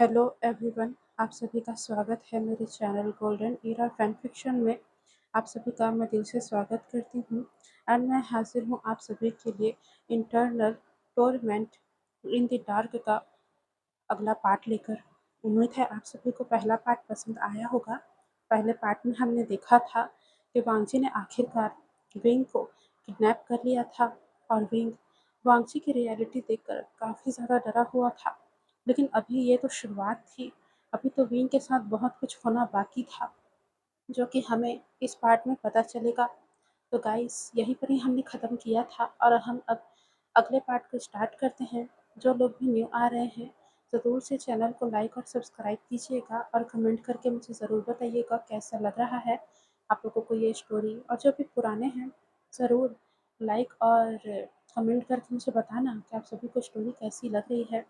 Hello everyone, आप सभी का स्वागत है मेरे channel golden era fan fiction में। आप सभी का मैं दिल से स्वागत करती हूँ एंड मैं हाजिर हूँ आप सभी के लिए इंटरनल टोर्मेंट इन द डार्क का अगला पार्ट लेकर। उम्मीद है आप सभी को पहला पार्ट पसंद आया होगा। पहले पार्ट में हमने देखा था कि वांगजी ने आखिरकार विंग को किडनैप कर लिया था और विंग वांगजी की रियलिटी देखकर काफ़ी ज़्यादा डरा हुआ था। लेकिन अभी ये तो शुरुआत थी। अभी तो विंग के साथ बहुत कुछ होना बाकी था, जो कि हमें इस पार्ट में पता चलेगा। तो गाइस, यहीं पर ही हमने ख़त्म किया था और हम अब अगले पार्ट को स्टार्ट करते हैं। जो लोग भी न्यू आ रहे हैं, ज़रूर से चैनल को लाइक और सब्सक्राइब कीजिएगा और कमेंट करके मुझे ज़रूर बताइएगा कैसा लग रहा है आप लोगों को ये स्टोरी। और जो भी पुराने हैं, ज़रूर लाइक और कमेंट करके मुझे बताना कि आप सभी को स्टोरी कैसी लग रही है।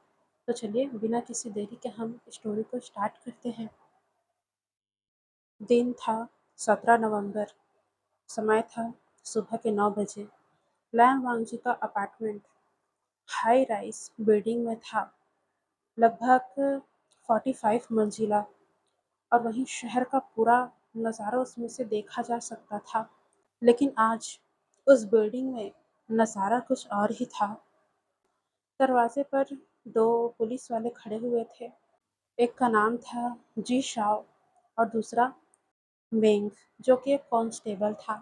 तो चलिए, बिना किसी देरी के हम स्टोरी को स्टार्ट करते हैं। दिन था 17 नवंबर। समय था सुबह के 9 बजे। लैंग वांगजी का अपार्टमेंट हाई राइज बिल्डिंग में था, लगभग 45 मंजिला। और वहीं शहर का पूरा नज़ारा उसमें से देखा जा सकता था। लेकिन आज उस बिल्डिंग में नज़ारा कुछ और ही था। दरवाजे पर दो पुलिस वाले खड़े हुए थे। एक का नाम था जी शाओ और दूसरा मेंग, जो कि एक कांस्टेबल था।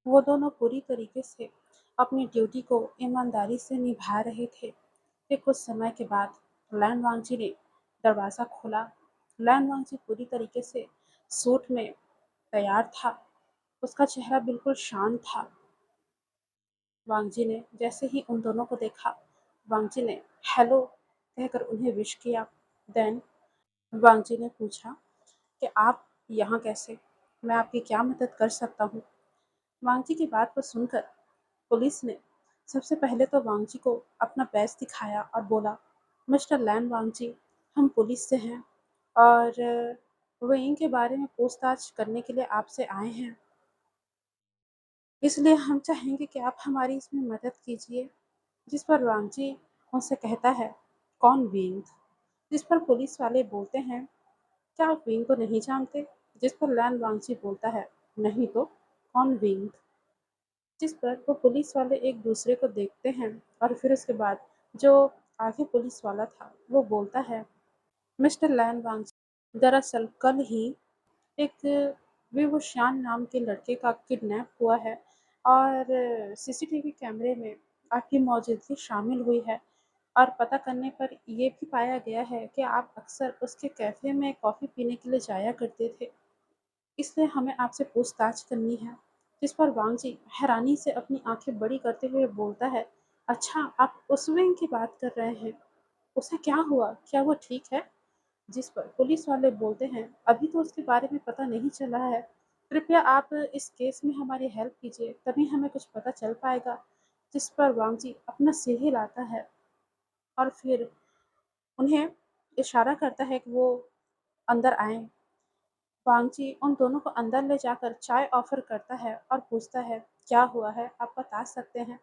वो दोनों पूरी तरीके से अपनी ड्यूटी को ईमानदारी से निभा रहे थे कि कुछ समय के बाद लैन वांगजी ने दरवाज़ा खोला। लैन वांगजी पूरी तरीके से सूट में तैयार था। उसका चेहरा बिल्कुल शांत था। वांगजी ने जैसे ही उन दोनों को देखा, वांगजी ने हेलो कहकर उन्हें विश किया। देन वांगजी ने पूछा कि आप यहाँ कैसे? मैं आपकी क्या मदद कर सकता हूँ? वांगजी की बात को सुनकर पुलिस ने सबसे पहले तो वांगजी को अपना बैज दिखाया और बोला, मिस्टर लैन वांगजी, हम पुलिस से हैं और वेइंग के बारे में पूछताछ करने के लिए आपसे आए हैं। इसलिए हम चाहेंगे कि आप हमारी इसमें मदद कीजिए। जिस पर वांगजी उनसे कहता है, कौन विंग? जिस पर पुलिस वाले बोलते हैं, क्या आप विंग को नहीं जानते? जिस पर लैन वांगजी बोलता है, नहीं तो कौन विंग? जिस पर वो पुलिस वाले एक दूसरे को देखते हैं और फिर उसके बाद जो आगे पुलिस वाला था वो बोलता है, मिस्टर लैन वांगजी, दरअसल कल ही एक विवुशान नाम के लड़के का किडनैप हुआ है और सीसीटीवी कैमरे में आपकी मौजूदगी शामिल हुई है। और पता करने पर ये भी पाया गया है कि आप अक्सर उसके कैफ़े में कॉफ़ी पीने के लिए जाया करते थे। इसलिए हमें आपसे पूछताछ करनी है। जिस पर वांगजी हैरानी से अपनी आंखें बड़ी करते हुए बोलता है, अच्छा, आप उस विंग की बात कर रहे हैं? उसे क्या हुआ? क्या वो ठीक है? जिस पर पुलिस वाले बोलते हैं, अभी तो उसके बारे में पता नहीं चला है। कृपया आप इस केस में हमारी हेल्प कीजिए, तभी हमें कुछ पता चल पाएगा। जिस पर वांगजी अपना सिर हिलाता है और फिर उन्हें इशारा करता है कि वो अंदर आएं। वांगजी उन दोनों को अंदर ले जाकर चाय ऑफर करता है और पूछता है, क्या हुआ है, आप बता सकते हैं?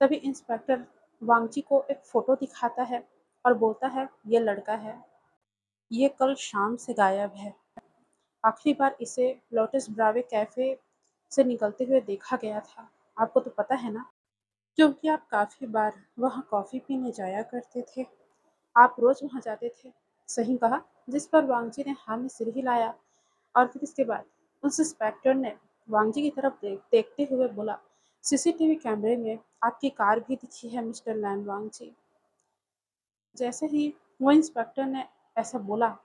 तभी इंस्पेक्टर वांगजी को एक फ़ोटो दिखाता है और बोलता है, ये लड़का है, ये कल शाम से गायब है। आखिरी बार इसे लोटस ब्रावे कैफ़े से निकलते हुए देखा गया था। आपको तो पता है ना, क्योंकि आप काफ़ी बार वहाँ कॉफ़ी पीने जाया करते थे। आप रोज़ वहाँ जाते थे। सही कहा। जिस पर वांगजी ने हाँ में सिर हिलाया और फिर इसके बाद उस इंस्पेक्टर ने वांगजी की तरफ देखते हुए बोला, सीसीटीवी कैमरे में आपकी कार भी दिखी है मिस्टर लैन वांगजी। जैसे ही वो इंस्पेक्टर ने ऐसा बोला,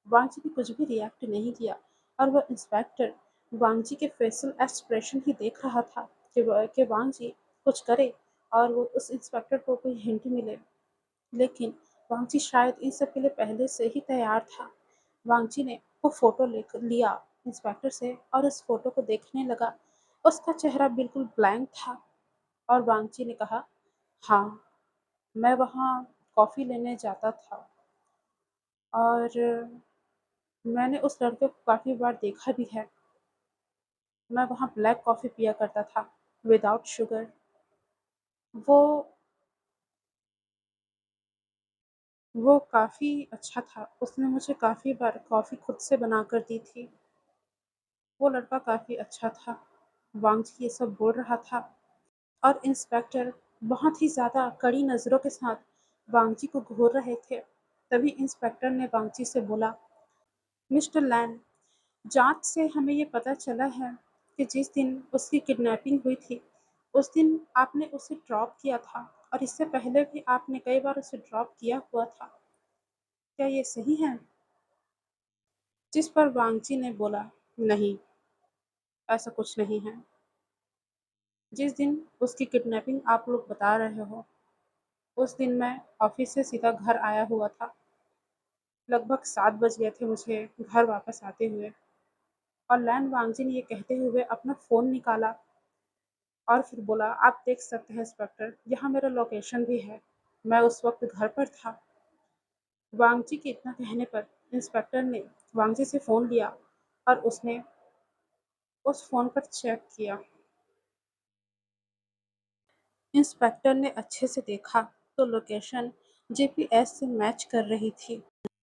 वांगजी ने कुछ भी रिएक्ट नहीं किया और वह इंस्पेक्टर वांगजी के फेशियल एक्सप्रेशन ही देख रहा था कि वांगजी कुछ करे और वो उस इंस्पेक्टर को कोई हिंट मिले। लेकिन वांगजी शायद इन सब के लिए पहले से ही तैयार था। वांगजी ने वो फ़ोटो लेकर लिया इंस्पेक्टर से और उस फ़ोटो को देखने लगा। उसका चेहरा बिल्कुल ब्लैंक था और वांगजी ने कहा, हाँ, मैं वहाँ कॉफ़ी लेने जाता था और मैंने उस लड़के को काफ़ी बार देखा भी है। मैं वहाँ ब्लैक कॉफ़ी पिया करता था, विदाउट शुगर। वो वो काफ़ी अच्छा था, उसने मुझे काफ़ी बार कॉफ़ी खुद से बनाकर दी थी। वो लड़का काफ़ी अच्छा था। वांग जी ये सब बोल रहा था और इंस्पेक्टर बहुत ही ज़्यादा कड़ी नज़रों के साथ वांग जी को घूर रहे थे। तभी इंस्पेक्टर ने वांग जी से बोला, मिस्टर लैन, जाँच से हमें ये पता चला है कि जिस दिन उसकी किडनैपिंग हुई थी, उस दिन आपने उसे ड्रॉप किया था और इससे पहले भी आपने कई बार उसे ड्रॉप किया हुआ था। क्या ये सही है? जिस पर वांगची ने बोला, नहीं, ऐसा कुछ नहीं है। जिस दिन उसकी किडनैपिंग आप लोग बता रहे हो, उस दिन मैं ऑफिस से सीधा घर आया हुआ था। लगभग 7 बज गए थे मुझे घर वापस आते हुए। और लैन वांगजी ने ये कहते हुए अपना फ़ोन निकाला और फिर बोला, आप देख सकते हैं इंस्पेक्टर, यहाँ मेरा लोकेशन भी है। मैं उस वक्त घर पर था। वांगजी के इतना कहने पर इंस्पेक्टर ने वांगजी से फ़ोन लिया और उसने उस फ़ोन पर चेक किया। इंस्पेक्टर ने अच्छे से देखा तो लोकेशन जीपीएस से मैच कर रही थी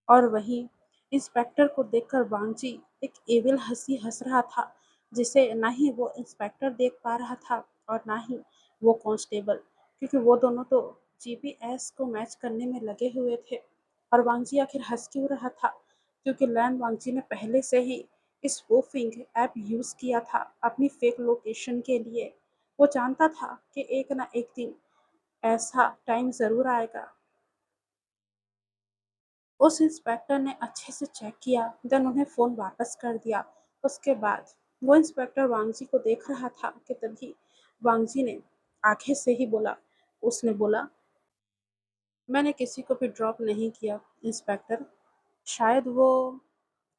और वहीं इंस्पेक्टर को देखकर वांगजी एक एविल हंसी हंस रहा था, जिसे ना ही वो इंस्पेक्टर देख पा रहा था और ना ही वो कांस्टेबल, क्योंकि वो दोनों तो जीपीएस को मैच करने में लगे हुए थे। और वांगजी आखिर हंस क्यों रहा था? क्योंकि लैन वांगजी ने पहले से ही इस स्पूफिंग ऐप यूज़ किया था अपनी फेक लोकेशन के लिए। वो जानता था कि एक ना एक दिन ऐसा टाइम ज़रूर आएगा। उस इंस्पेक्टर ने अच्छे से चेक किया, देन उन्हें फ़ोन वापस कर दिया। उसके बाद वो इंस्पेक्टर वांगजी को देख रहा था कि तभी वांगजी ने आंखें से ही बोला, उसने बोला, मैंने किसी को भी ड्रॉप नहीं किया इंस्पेक्टर। शायद वो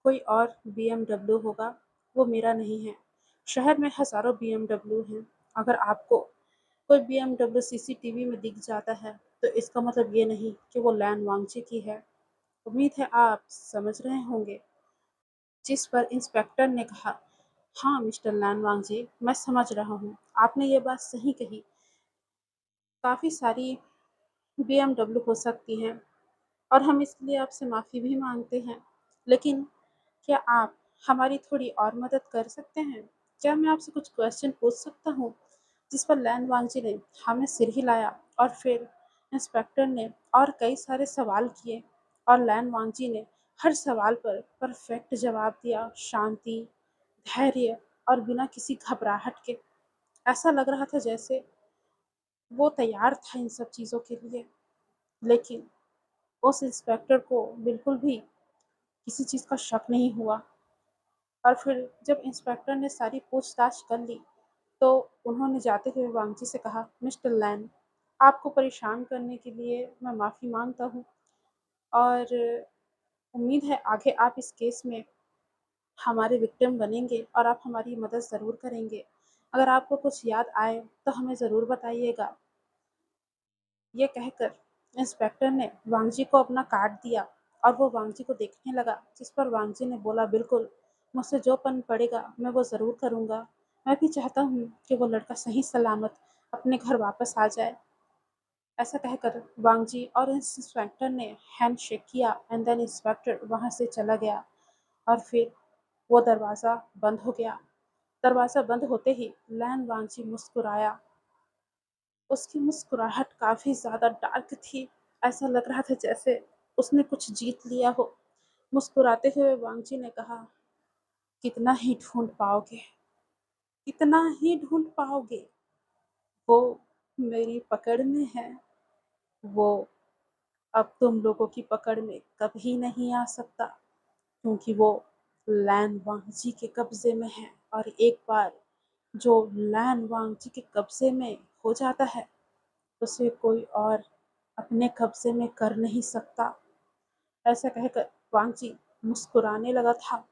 कोई और बीएमडब्ल्यू होगा, वो मेरा नहीं है। शहर में हज़ारों बीएमडब्ल्यू हैं। अगर आपको कोई बीएमडब्ल्यू सीसीटीवी में दिख जाता है, तो इसका मतलब ये नहीं कि वो लैन वांगची की है। उम्मीद है आप समझ रहे होंगे। जिस पर इंस्पेक्टर ने कहा, हाँ मिस्टर लैन वांगजी, मैं समझ रहा हूँ। आपने ये बात सही कही। काफ़ी सारी बीएमडब्ल्यू हो सकती हैं और हम इसके लिए आपसे माफ़ी भी मांगते हैं। लेकिन क्या आप हमारी थोड़ी और मदद कर सकते हैं? क्या मैं आपसे कुछ क्वेश्चन पूछ सकता हूँ? जिस पर लैन वांगजी ने हमें सिर हिलाया और फिर इंस्पेक्टर ने और कई सारे सवाल किए और लैन वांगजी ने हर सवाल पर परफेक्ट जवाब दिया, शांति, धैर्य और बिना किसी घबराहट के। ऐसा लग रहा था जैसे वो तैयार था इन सब चीज़ों के लिए। लेकिन उस इंस्पेक्टर को बिल्कुल भी किसी चीज़ का शक नहीं हुआ। और फिर जब इंस्पेक्टर ने सारी पूछताछ कर ली, तो उन्होंने जाते हुए वांगची से कहा, मिस्टर लैन, आपको परेशान करने के लिए मैं माफ़ी मांगता हूँ और उम्मीद है आगे आप इस केस में हमारे विक्टिम बनेंगे और आप हमारी मदद ज़रूर करेंगे। अगर आपको कुछ याद आए तो हमें ज़रूर बताइएगा। ये कहकर इंस्पेक्टर ने वांगजी को अपना कार्ड दिया और वो वांगजी को देखने लगा, जिस पर वांगजी ने बोला, बिल्कुल, मुझसे जो पन पड़ेगा मैं वो ज़रूर करूँगा। मैं भी चाहता हूँ कि वो लड़का सही सलामत अपने घर वापस आ जाए। ऐसा कहकर वांगजी और इंस्पेक्टर ने हैंडशेक किया एंड देन इंस्पेक्टर वहाँ से चला गया और फिर वो दरवाज़ा बंद हो गया। दरवाज़ा बंद होते ही लैन वांगजी मुस्कुराया। उसकी मुस्कुराहट काफ़ी ज़्यादा डार्क थी। ऐसा लग रहा था जैसे उसने कुछ जीत लिया हो। मुस्कुराते हुए वांगजी ने कहा, कितना ही ढूँढ पाओगे? कितना ही ढूँढ पाओगे? वो मेरी पकड़ में है। वो अब तुम लोगों की पकड़ में कभी नहीं आ सकता, क्योंकि वो लैन वांगजी के कब्ज़े में है और एक बार जो लैन वांगजी के कब्ज़े में हो जाता है, उसे कोई और अपने कब्ज़े में कर नहीं सकता। ऐसा कहकर वांगजी मुस्कुराने लगा था।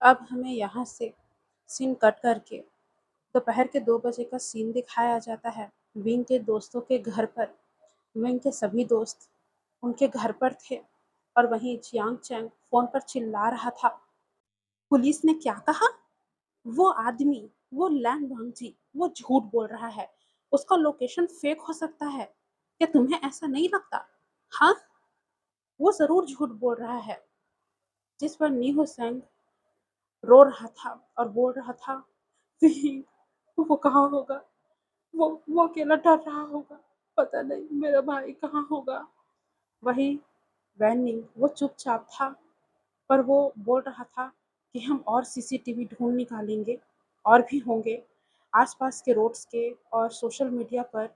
अब हमें यहाँ से सीन कट करके दोपहर के 2 बजे का सीन दिखाया जाता है। विंग के दोस्तों के घर पर। विंग के सभी दोस्त उनके घर पर थे और वहीं जियांग चैंग फ़ोन पर चिल्ला रहा था। पुलिस ने क्या कहा? वो आदमी, वो लैन वांगजी, वो झूठ बोल रहा है। उसका लोकेशन फेक हो सकता है। क्या तुम्हें ऐसा नहीं लगता? हाँ, वो ज़रूर झूठ बोल रहा है। जिस पर नीहू सेंग रो रहा था और बोल रहा था, "नहीं, वो कहाँ होगा? वो अकेला डर रहा होगा। पता नहीं मेरा भाई कहाँ होगा?" वही वैनिंग वो चुपचाप था, पर वो बोल रहा था कि हम और सीसीटीवी ढूँढ निकालेंगे, और भी होंगे आस-पास के रोड्स के, और सोशल मीडिया पर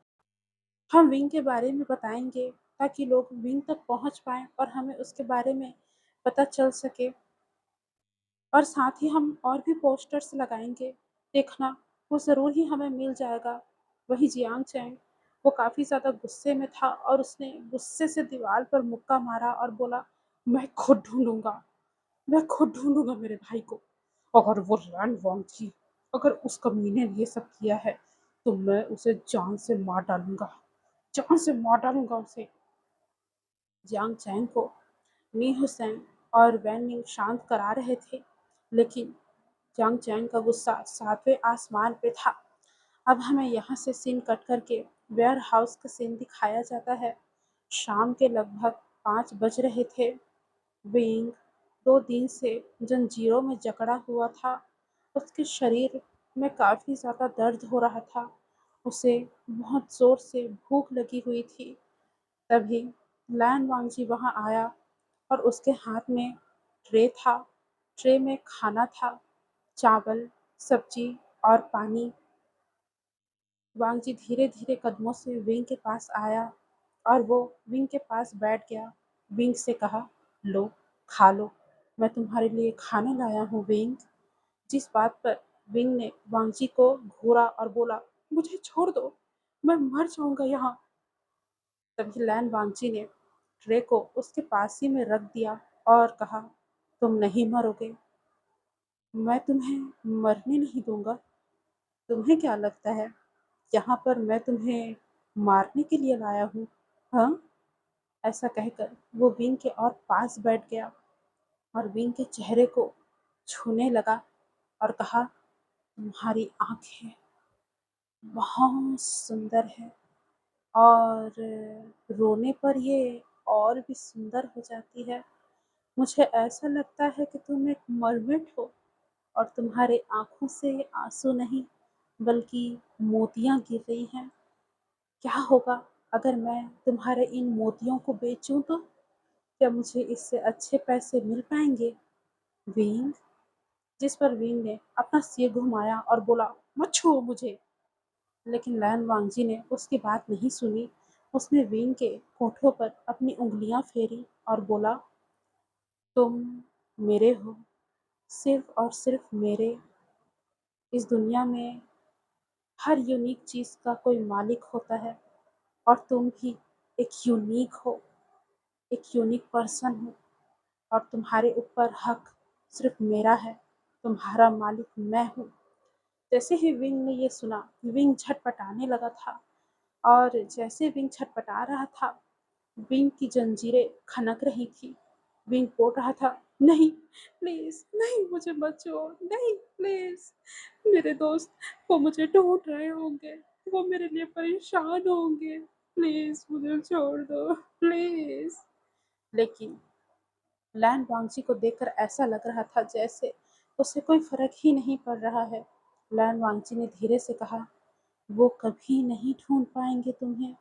हम विंग के बारे में बताएँगे ताकि लोग विंग तक पहुँच पाएँ और हमें उसके बारे में पता चल सके। और साथ ही हम और भी पोस्टर्स लगाएँगे, देखना वो ज़रूर ही हमें मिल जाएगा। वही जियांग चैंग वो काफ़ी ज़्यादा गुस्से में था और उसने गुस्से से दीवार पर मुक्का मारा और बोला, "मैं खुद ढूँढूँगा, मैं खुद ढूँढूँगा मेरे भाई को। अगर वो रैन वांग अगर उस कमीने ने ये सब किया है, तो मैं उसे जान से मार डालूँगा, जान से मार डालूँगा उसे।" जियांग चैंग को नी हुसैन और वैन निंग शांत करा रहे थे, लेकिन जियांग चैंग का गुस्सा सातवें आसमान पे था। अब हमें यहाँ से सीन कट करके वेयर हाउस का सीन दिखाया जाता है। शाम के लगभग 5 बज रहे थे। विंग 2 दिन से जंजीरों में जकड़ा हुआ था। उसके शरीर में काफ़ी ज़्यादा दर्द हो रहा था। उसे बहुत ज़ोर से भूख लगी हुई थी। तभी लैन वांगजी वहाँ आया और उसके हाथ में ट्रे था। ट्रे में खाना था, चावल, सब्जी और पानी। वांगजी धीरे-धीरे कदमों से विंग के पास आया और वो विंग के पास बैठ गया। विंग से कहा, "लो, खा लो। मैं तुम्हारे लिए खाना लाया हूँ विंग।" जिस बात पर विंग ने वांगजी को घूरा और बोला, "मुझे छोड़ दो, मैं मर जाऊँगा यहाँ।" तभी लैन वांगजी ने ट्रे को उसके पास ही में रख दिया और कहा, "तुम नहीं मरोगे। मैं तुम्हें मरने नहीं दूँगा। तुम्हें क्या लगता है यहाँ पर मैं तुम्हें मारने के लिए लाया हूँ? हाँ?" ऐसा कहकर वो विंग के और पास बैठ गया और विंग के चेहरे को छूने लगा और कहा, "तुम्हारी आँखें बहुत सुंदर है, और रोने पर ये और भी सुंदर हो जाती है। मुझे ऐसा लगता है कि तुम एक मरमिट हो और तुम्हारे आँखों से आँसू नहीं, बल्कि मोतियाँ गिर रही हैं। क्या होगा अगर मैं तुम्हारे इन मोतियों को बेचूँ तो? क्या मुझे इससे अच्छे पैसे मिल पाएँगे, विंग?" जिस पर विंग ने अपना सिर घुमाया और बोला, "मत छुओ मुझे।" लेकिन लैन वांगजी ने उसकी बात नहीं सुनी। उसने विंग के होठों पर अपनी उँगलियाँ फेरी और बोला, "तुम मेरे हो, सिर्फ़ और सिर्फ़ मेरे। इस दुनिया में हर यूनिक चीज़ का कोई मालिक होता है, और तुम भी एक यूनिक हो, एक यूनिक पर्सन हो, और तुम्हारे ऊपर हक सिर्फ़ मेरा है। तुम्हारा मालिक मैं हूँ।" जैसे ही विंग ने ये सुना, विंग झटपटाने लगा था, और जैसे विंग छटपटा रहा था, विंग की जंजीरें खनक रही थी। विंग बोल रहा था, "नहीं, प्लीज़, नहीं मुझे मत छोड़, नहीं प्लीज़। मेरे दोस्त वो मुझे ढूँढ रहे होंगे, वो मेरे लिए परेशान होंगे। प्लीज़ मुझे छोड़ दो, प्लीज़।" लेकिन लैन वांगजी को देखकर ऐसा लग रहा था जैसे उसे कोई फ़र्क ही नहीं पड़ रहा है। लैन वांगजी ने धीरे से कहा, "वो कभी नहीं ढूँढ पाएँगे तुम्हें,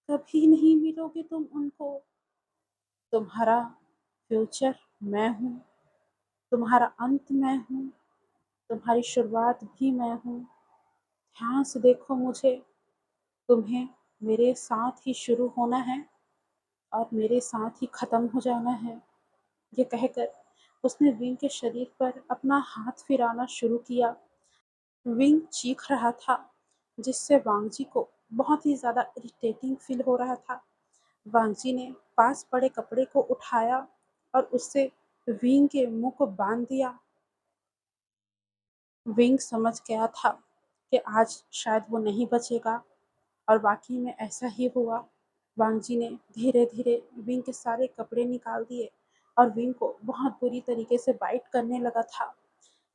कभी नहीं मिलोगे तुम उनको। तुम्हारा फ्यूचर मैं हूँ, तुम्हारा अंत मैं हूँ, तुम्हारी शुरुआत भी मैं हूँ। ध्यान से देखो मुझे, तुम्हें मेरे साथ ही शुरू होना है और मेरे साथ ही ख़त्म हो जाना है।" ये कहकर उसने विंग के शरीर पर अपना हाथ फिराना शुरू किया। विंग चीख रहा था, जिससे वांगजी को बहुत ही ज़्यादा इरिटेटिंग फ़ील हो रहा था। वांगजी ने पास पड़े कपड़े को उठाया और उससे विंग के मुंह को बांध दिया। विंग समझ गया था कि आज शायद वो नहीं बचेगा, और वाकई में ऐसा ही हुआ। वांगजी ने धीरे धीरे विंग के सारे कपड़े निकाल दिए और विंग को बहुत बुरी तरीके से बाइट करने लगा था।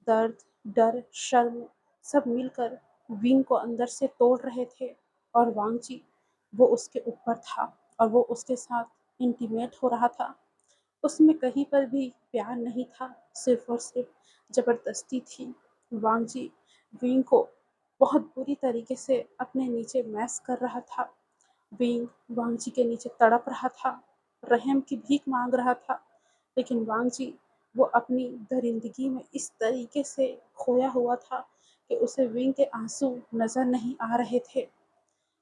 दर्द, डर, शर्म सब मिलकर विंग को अंदर से तोड़ रहे थे, और वांगजी वो उसके ऊपर था और वो उसके साथ इंटीमेट हो रहा था। उसमें कहीं पर भी प्यार नहीं था, सिर्फ़ और सिर्फ़ ज़बरदस्ती थी। वांग जी विंग को बहुत बुरी तरीके से अपने नीचे मैस कर रहा था। विंग वांग जी के नीचे तड़प रहा था, रहम की भीख माँग रहा था, लेकिन वांग जी वो अपनी दरिंदगी में इस तरीके से खोया हुआ था कि उसे विंग के आँसू नज़र नहीं आ रहे थे।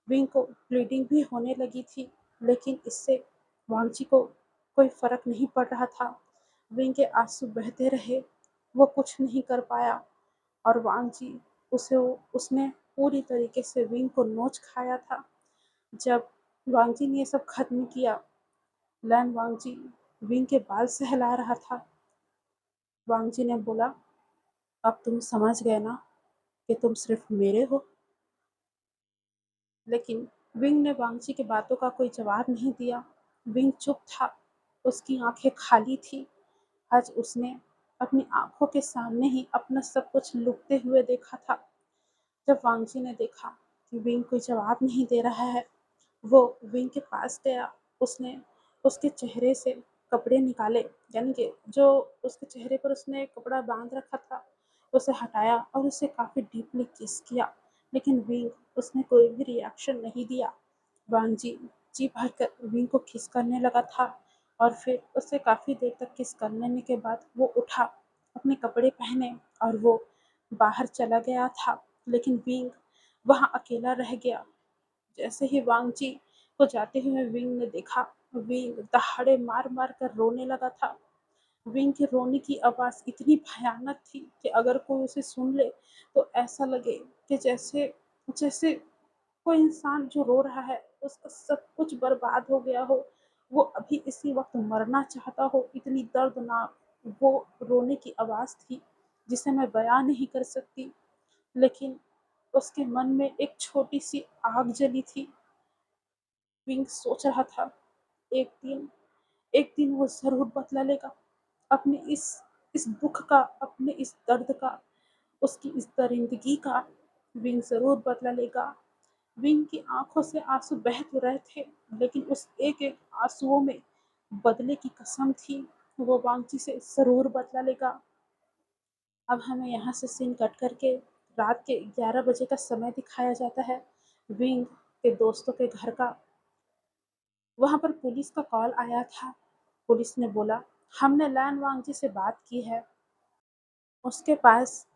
विंग को ब्लीडिंग भी होने लगी थी, लेकिन इससे वांगची को कोई फ़र्क नहीं पड़ रहा था। विंग के आंसू बहते रहे, वो कुछ नहीं कर पाया और वांगची उसे उसने पूरी तरीके से विंग को नोच खाया था। जब वांगजी ने ये सब खत्म किया, लैन वांगजी विंग के बाल सहला रहा था। वांगजी ने बोला, अब तुम समझ गए ना कि तुम सिर्फ मेरे हो। लेकिन विंग ने वांगची की बातों का कोई जवाब नहीं दिया। विंग चुप था, उसकी आंखें खाली थी। आज उसने अपनी आंखों के सामने ही अपना सब कुछ लुटते हुए देखा था। जब वांगची ने देखा कि विंग कोई जवाब नहीं दे रहा है, वो विंग के पास गया। उसने उसके चेहरे से कपड़े निकाले, यानी कि जो उसके चेहरे पर उसने कपड़ा बांध रखा था, उसे हटाया और उसे काफ़ी डीपली किस किया। लेकिन विंग उसने कोई भी रिएक्शन नहीं दिया। वांग जी जी भरकर विंग को किस करने लगा था और फिर उससे काफ़ी देर तक किस करने के बाद वो उठा, अपने कपड़े पहने और वो बाहर चला गया था। लेकिन विंग वहाँ अकेला रह गया। जैसे ही वांग जी को जाते हुए विंग ने देखा, विंग दहाड़े मार मार कर रोने लगा था। विंग के रोने की आवाज़ इतनी भयानक थी कि अगर कोई उसे सुन ले तो ऐसा लगे कि जैसे जैसे कोई इंसान जो रो रहा है उसका सब कुछ बर्बाद हो गया हो, वो अभी इसी वक्त मरना चाहता हो। इतनी दर्दनाक वो रोने की आवाज़ थी जिसे मैं बयां नहीं कर सकती। लेकिन उसके मन में एक छोटी सी आग जली थी। विंग सोच रहा था, एक दिन एक दिन वो ज़रूर बदला लेगा अपने इस दुःख का, अपने इस दर्द का, उसकी इस दरिंदगी का। विंग ज़रूर बदला लेगा। विंग की आँखों से आँसू बह तो रहे थे, लेकिन उस एक-एक आँसुओं में बदले की कसम थी। वो वांगची से ज़रूर बदला लेगा। अब हमें यहाँ से सीन कट करके रात के 11 बजे का समय दिखाया जाता है, विंग के दोस्तों के घर का। वहाँ पर पुलिस का कॉल आया था। पुलिस ने बोला, हमने लैन वांगजी से बात की है, उसके पास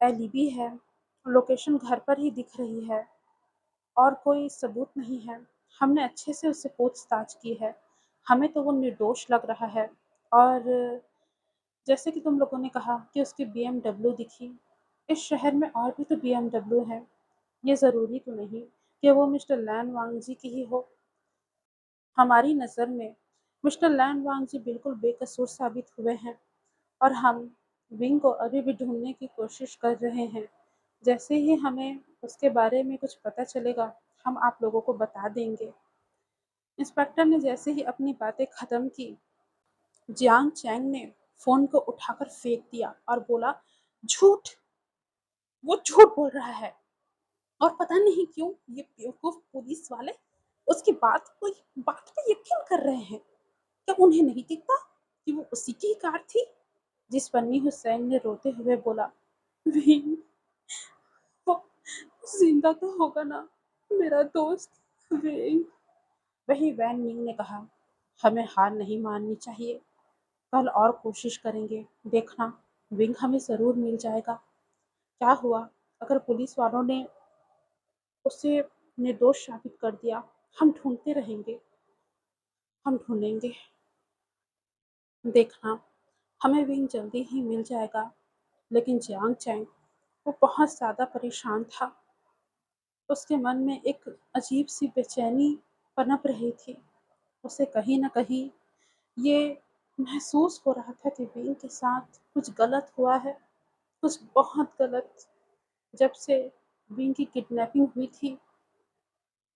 एलिबी है, लोकेशन घर पर ही दिख रही है और कोई सबूत नहीं है। हमने अच्छे से उससे पूछताछ की है, हमें तो वो निर्दोष लग रहा है। और जैसे कि तुम लोगों ने कहा कि उसकी बीएमडब्ल्यू दिखी, इस शहर में और भी तो बीएमडब्ल्यू हैं, ये ज़रूरी तो नहीं कि वो मिस्टर लैन वांगजी की ही हो। हमारी नज़र में मिस्टर लैन वांगजी बिल्कुल बेकसूर साबित हुए हैं और हम विंग को अभी भी ढूंढने की कोशिश कर रहे हैं। जैसे ही हमें उसके बारे में कुछ पता चलेगा, हम आप लोगों को बता देंगे। इंस्पेक्टर ने जैसे ही अपनी बातें खत्म की, जियांग चैंग ने फोन को उठाकर फेंक दिया और बोला, झूठ, वो झूठ बोल रहा है। और पता नहीं क्यों ये बेवकूफ पुलिस वाले उसकी बात पे यकीन कर रहे हैं। क्या उन्हें नहीं दिखता कि वो उसी की कार थी? जिस पन्नी हुसैन ने रोते हुए बोला, विंग, वो जिंदा तो होगा ना, मेरा दोस्त विंग। वही वैन मिंग ने कहा, हमें हार नहीं माननी चाहिए, कल और कोशिश करेंगे, देखना विंग हमें ज़रूर मिल जाएगा। क्या हुआ अगर पुलिस वालों ने उसे निर्दोष साबित कर दिया? हम ढूंढते रहेंगे, हम ढूंढेंगे, देखना हमें विंग जल्दी ही मिल जाएगा। लेकिन जियांग चैंग वो बहुत ज़्यादा परेशान था। उसके मन में एक अजीब सी बेचैनी पनप रही थी। उसे कहीं न कहीं ये महसूस हो रहा था कि विंग के साथ कुछ गलत हुआ है, कुछ बहुत गलत। जब से विंग की किडनैपिंग हुई थी,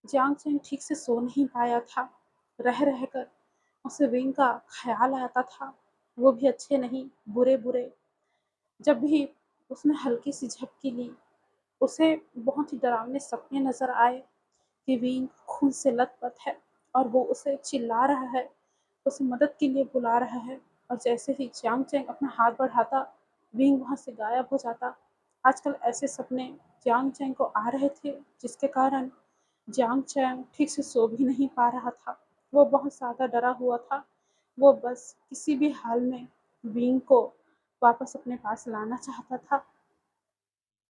जियांग चैंग ठीक से सो नहीं पाया था। रह कर उसे विंग का ख़्याल आता था, वो भी अच्छे नहीं, बुरे-बुरे। जब भी उसने हल्की सी झपकी ली, उसे बहुत ही डरावने सपने नज़र आए कि विंग खून से लथपथ है और वो उसे चिल्ला रहा है, उसे मदद के लिए बुला रहा है। और जैसे ही जियांग चैंग अपना हाथ बढ़ाता, विंग वहाँ से गायब हो जाता। आजकल ऐसे सपने जियांग चैंग को आ रहे थे, जिसके कारण जियांग चैंग ठीक से सो भी नहीं पा रहा था। वो बहुत ज़्यादा डरा हुआ था। वो बस किसी भी हाल में विंग को वापस अपने पास लाना चाहता था।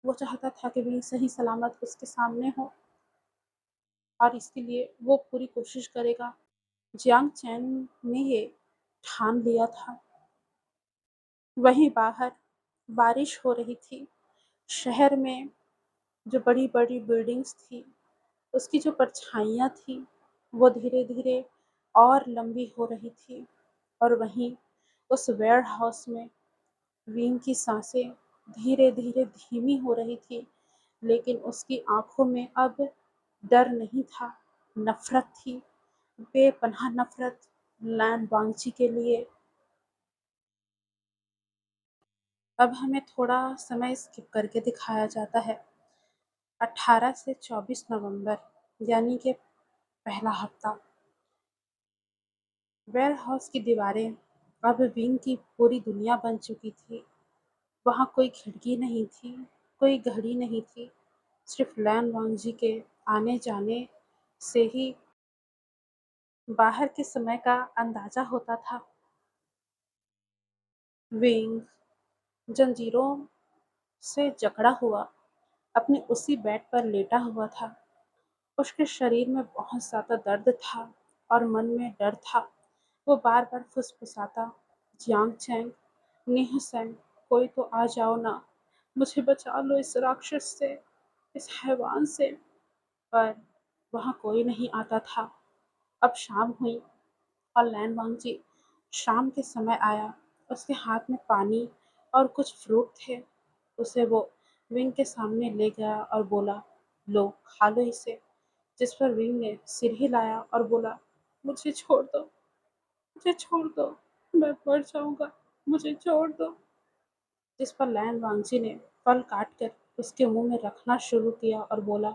वो चाहता था कि विंग सही सलामत उसके सामने हो और इसके लिए वो पूरी कोशिश करेगा। जियांग चैन ने ये ठान लिया था। वहीं बाहर बारिश हो रही थी। शहर में जो बड़ी-बड़ी बिल्डिंग्स थी, उसकी जो परछाइयाँ थी, वो धीरे-धीरे और लंबी हो रही थी। और वहीं उस वेयरहाउस में विंग की सांसें धीरे-धीरे धीमी हो रही थी, लेकिन उसकी आँखों में अब डर नहीं था, नफ़रत थी, बेपनाह नफ़रत लैन वांगची के लिए। अब हमें थोड़ा समय स्किप करके दिखाया जाता है 18 से 24 नवंबर, यानी कि पहला हफ्ता। वेयरहाउस की दीवारें अब विंग की पूरी दुनिया बन चुकी थी। वहाँ कोई खिड़की नहीं थी, कोई घड़ी नहीं थी, सिर्फ लैन वांगजी के आने जाने से ही बाहर के समय का अंदाजा होता था। विंग जंजीरों से जकड़ा हुआ अपने उसी बेड पर लेटा हुआ था। उसके शरीर में बहुत ज़्यादा दर्द था और मन में डर था। वो बार-बार फुसफुसाता, जियांग चैंग, निह सेंग, कोई तो आ जाओ ना, मुझे बचा लो इस राक्षस से, इस हैवान से। पर वहाँ कोई नहीं आता था। अब शाम हुई और लैन वांगजी शाम के समय आया। उसके हाथ में पानी और कुछ फ्रूट थे। उसे वो विंग के सामने ले गया और बोला, लो खा लो इसे। जिस पर विंग ने सिर हिलाया और बोला, मुझे छोड़ दो, मुझे छोड़ दो, मैं मर जाऊंगा, मुझे छोड़ दो। जिस पर लैन वांगजी ने फल काट कर उसके मुंह में रखना शुरू किया और बोला,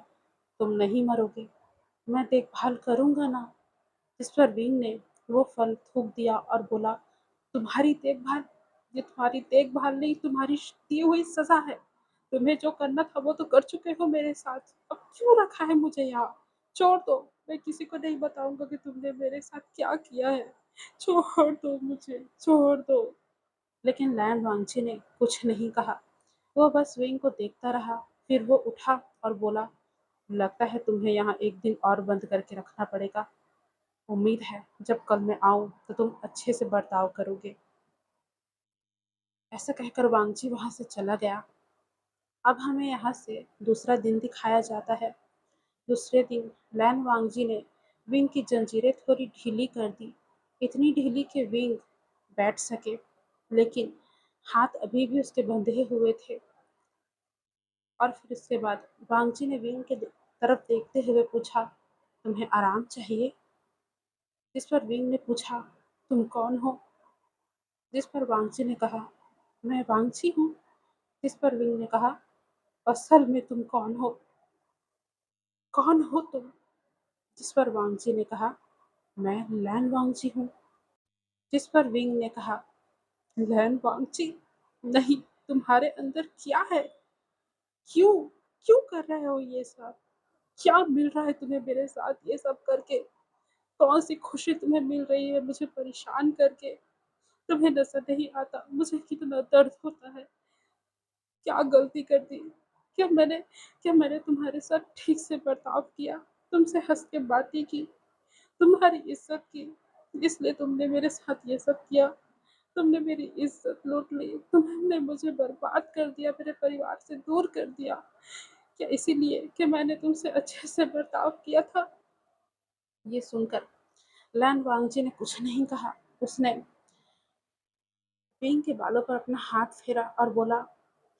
तुम नहीं मरोगे, मैं देखभाल करूंगा ना। जिस पर विंग ने वो फल थूक दिया और बोला, तुम्हारी देखभाल, ये तुम्हारी देखभाल नहीं, तुम्हारी दी हुई सजा है। तुम्हें जो करना था वो तो कर चुके हो मेरे साथ, अब क्यों रखा है मुझे यहाँ? छोड़ दो, मैं किसी को नहीं बताऊंगा कि तुमने मेरे साथ क्या किया है। छोड़ दो मुझे, छोड़ दो। लेकिन लैन वांगची ने कुछ नहीं कहा। वो बस विंग को देखता रहा। फिर वो उठा और बोला, लगता है तुम्हें यहाँ एक दिन और बंद करके रखना पड़ेगा। उम्मीद है जब कल मैं आऊँ तो तुम अच्छे से बर्ताव करोगे। ऐसा कहकर वांगची वहाँ से चला गया। अब हमें यहाँ से दूसरा दिन दिखाया जाता है। दूसरे दिन लैन वांगजी ने विंग की जंजीरें थोड़ी ढीली कर दी, इतनी ढीली कि विंग बैठ सके, लेकिन हाथ अभी भी उसके बंधे हुए थे। और फिर उसके बाद वांगजी ने विंग के तरफ देखते हुए पूछा, तुम्हें आराम चाहिए? जिस पर विंग ने पूछा, तुम कौन हो? जिस पर वांगची ने कहा, मैं वांगची हूँ। जिस पर विंग ने कहा, असल में तुम कौन हो? कौन हो तुम? जिस पर वांगची ने कहा, मैं लैन वांगची हूँ। जिस पर विंग ने कहा, लैन वांगची? नहीं, तुम्हारे अंदर क्या है? क्यों क्यों कर रहे हो ये सब? क्या मिल रहा है तुम्हें मेरे साथ ये सब करके? कौन सी खुशी तुम्हें मिल रही है मुझे परेशान करके? तुम्हें नजर नहीं आता मुझे कितना दर्द होता है? क्या गलती कर दी? क्या मैंने क्या मैंने तुम्हारे साथ ठीक से बर्ताव किया? तुमसे हंस के बातें की, तुम्हारी इज्जत की, इसलिए तुमने मेरे साथ ये सब किया? तुमने मेरी इज्जत लूट ली, तुमने मुझे बर्बाद कर दिया, मेरे परिवार से दूर कर दिया। क्या इसीलिए कि मैंने तुमसे अच्छे से बर्ताव किया था? ये सुनकर लैन वांगजी ने कुछ नहीं कहा। उसने पिंग के बालों पर अपना हाथ फेरा और बोला,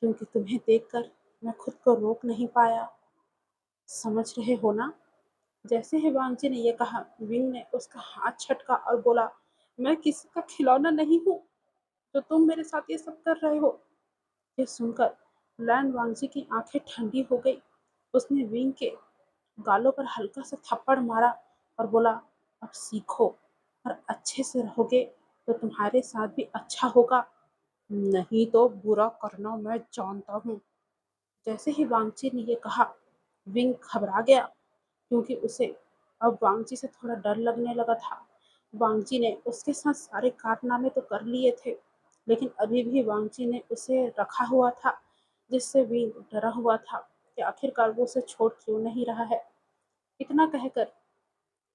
क्योंकि तुम्हें देखकर मैं खुद को रोक नहीं पाया। समझ रहे हो ना? जैसे ही वांगजी ने ये कहा, विंग ने उसका हाथ झटका और बोला, मैं किसी का खिलौना नहीं हूँ जो तुम मेरे साथ ये सब कर रहे हो। ये सुनकर लैन वांगजी की आंखें ठंडी हो गई। उसने विंग के गालों पर हल्का सा थप्पड़ मारा और बोला, अब सीखो और अच्छे से रहोगे तो तुम्हारे साथ भी अच्छा होगा, नहीं तो बुरा करना मैं जानता हूँ। जैसे ही वांगची ने ये कहा, विंग घबरा गया क्योंकि उसे अब वांगची से थोड़ा डर लगने लगा था। वांगची ने उसके साथ सारे कारनामे तो कर लिए थे, लेकिन अभी भी वांगची ने उसे रखा हुआ था, जिससे विंग डरा हुआ था कि आखिरकार वो उसे छोड़ क्यों नहीं रहा है। इतना कहकर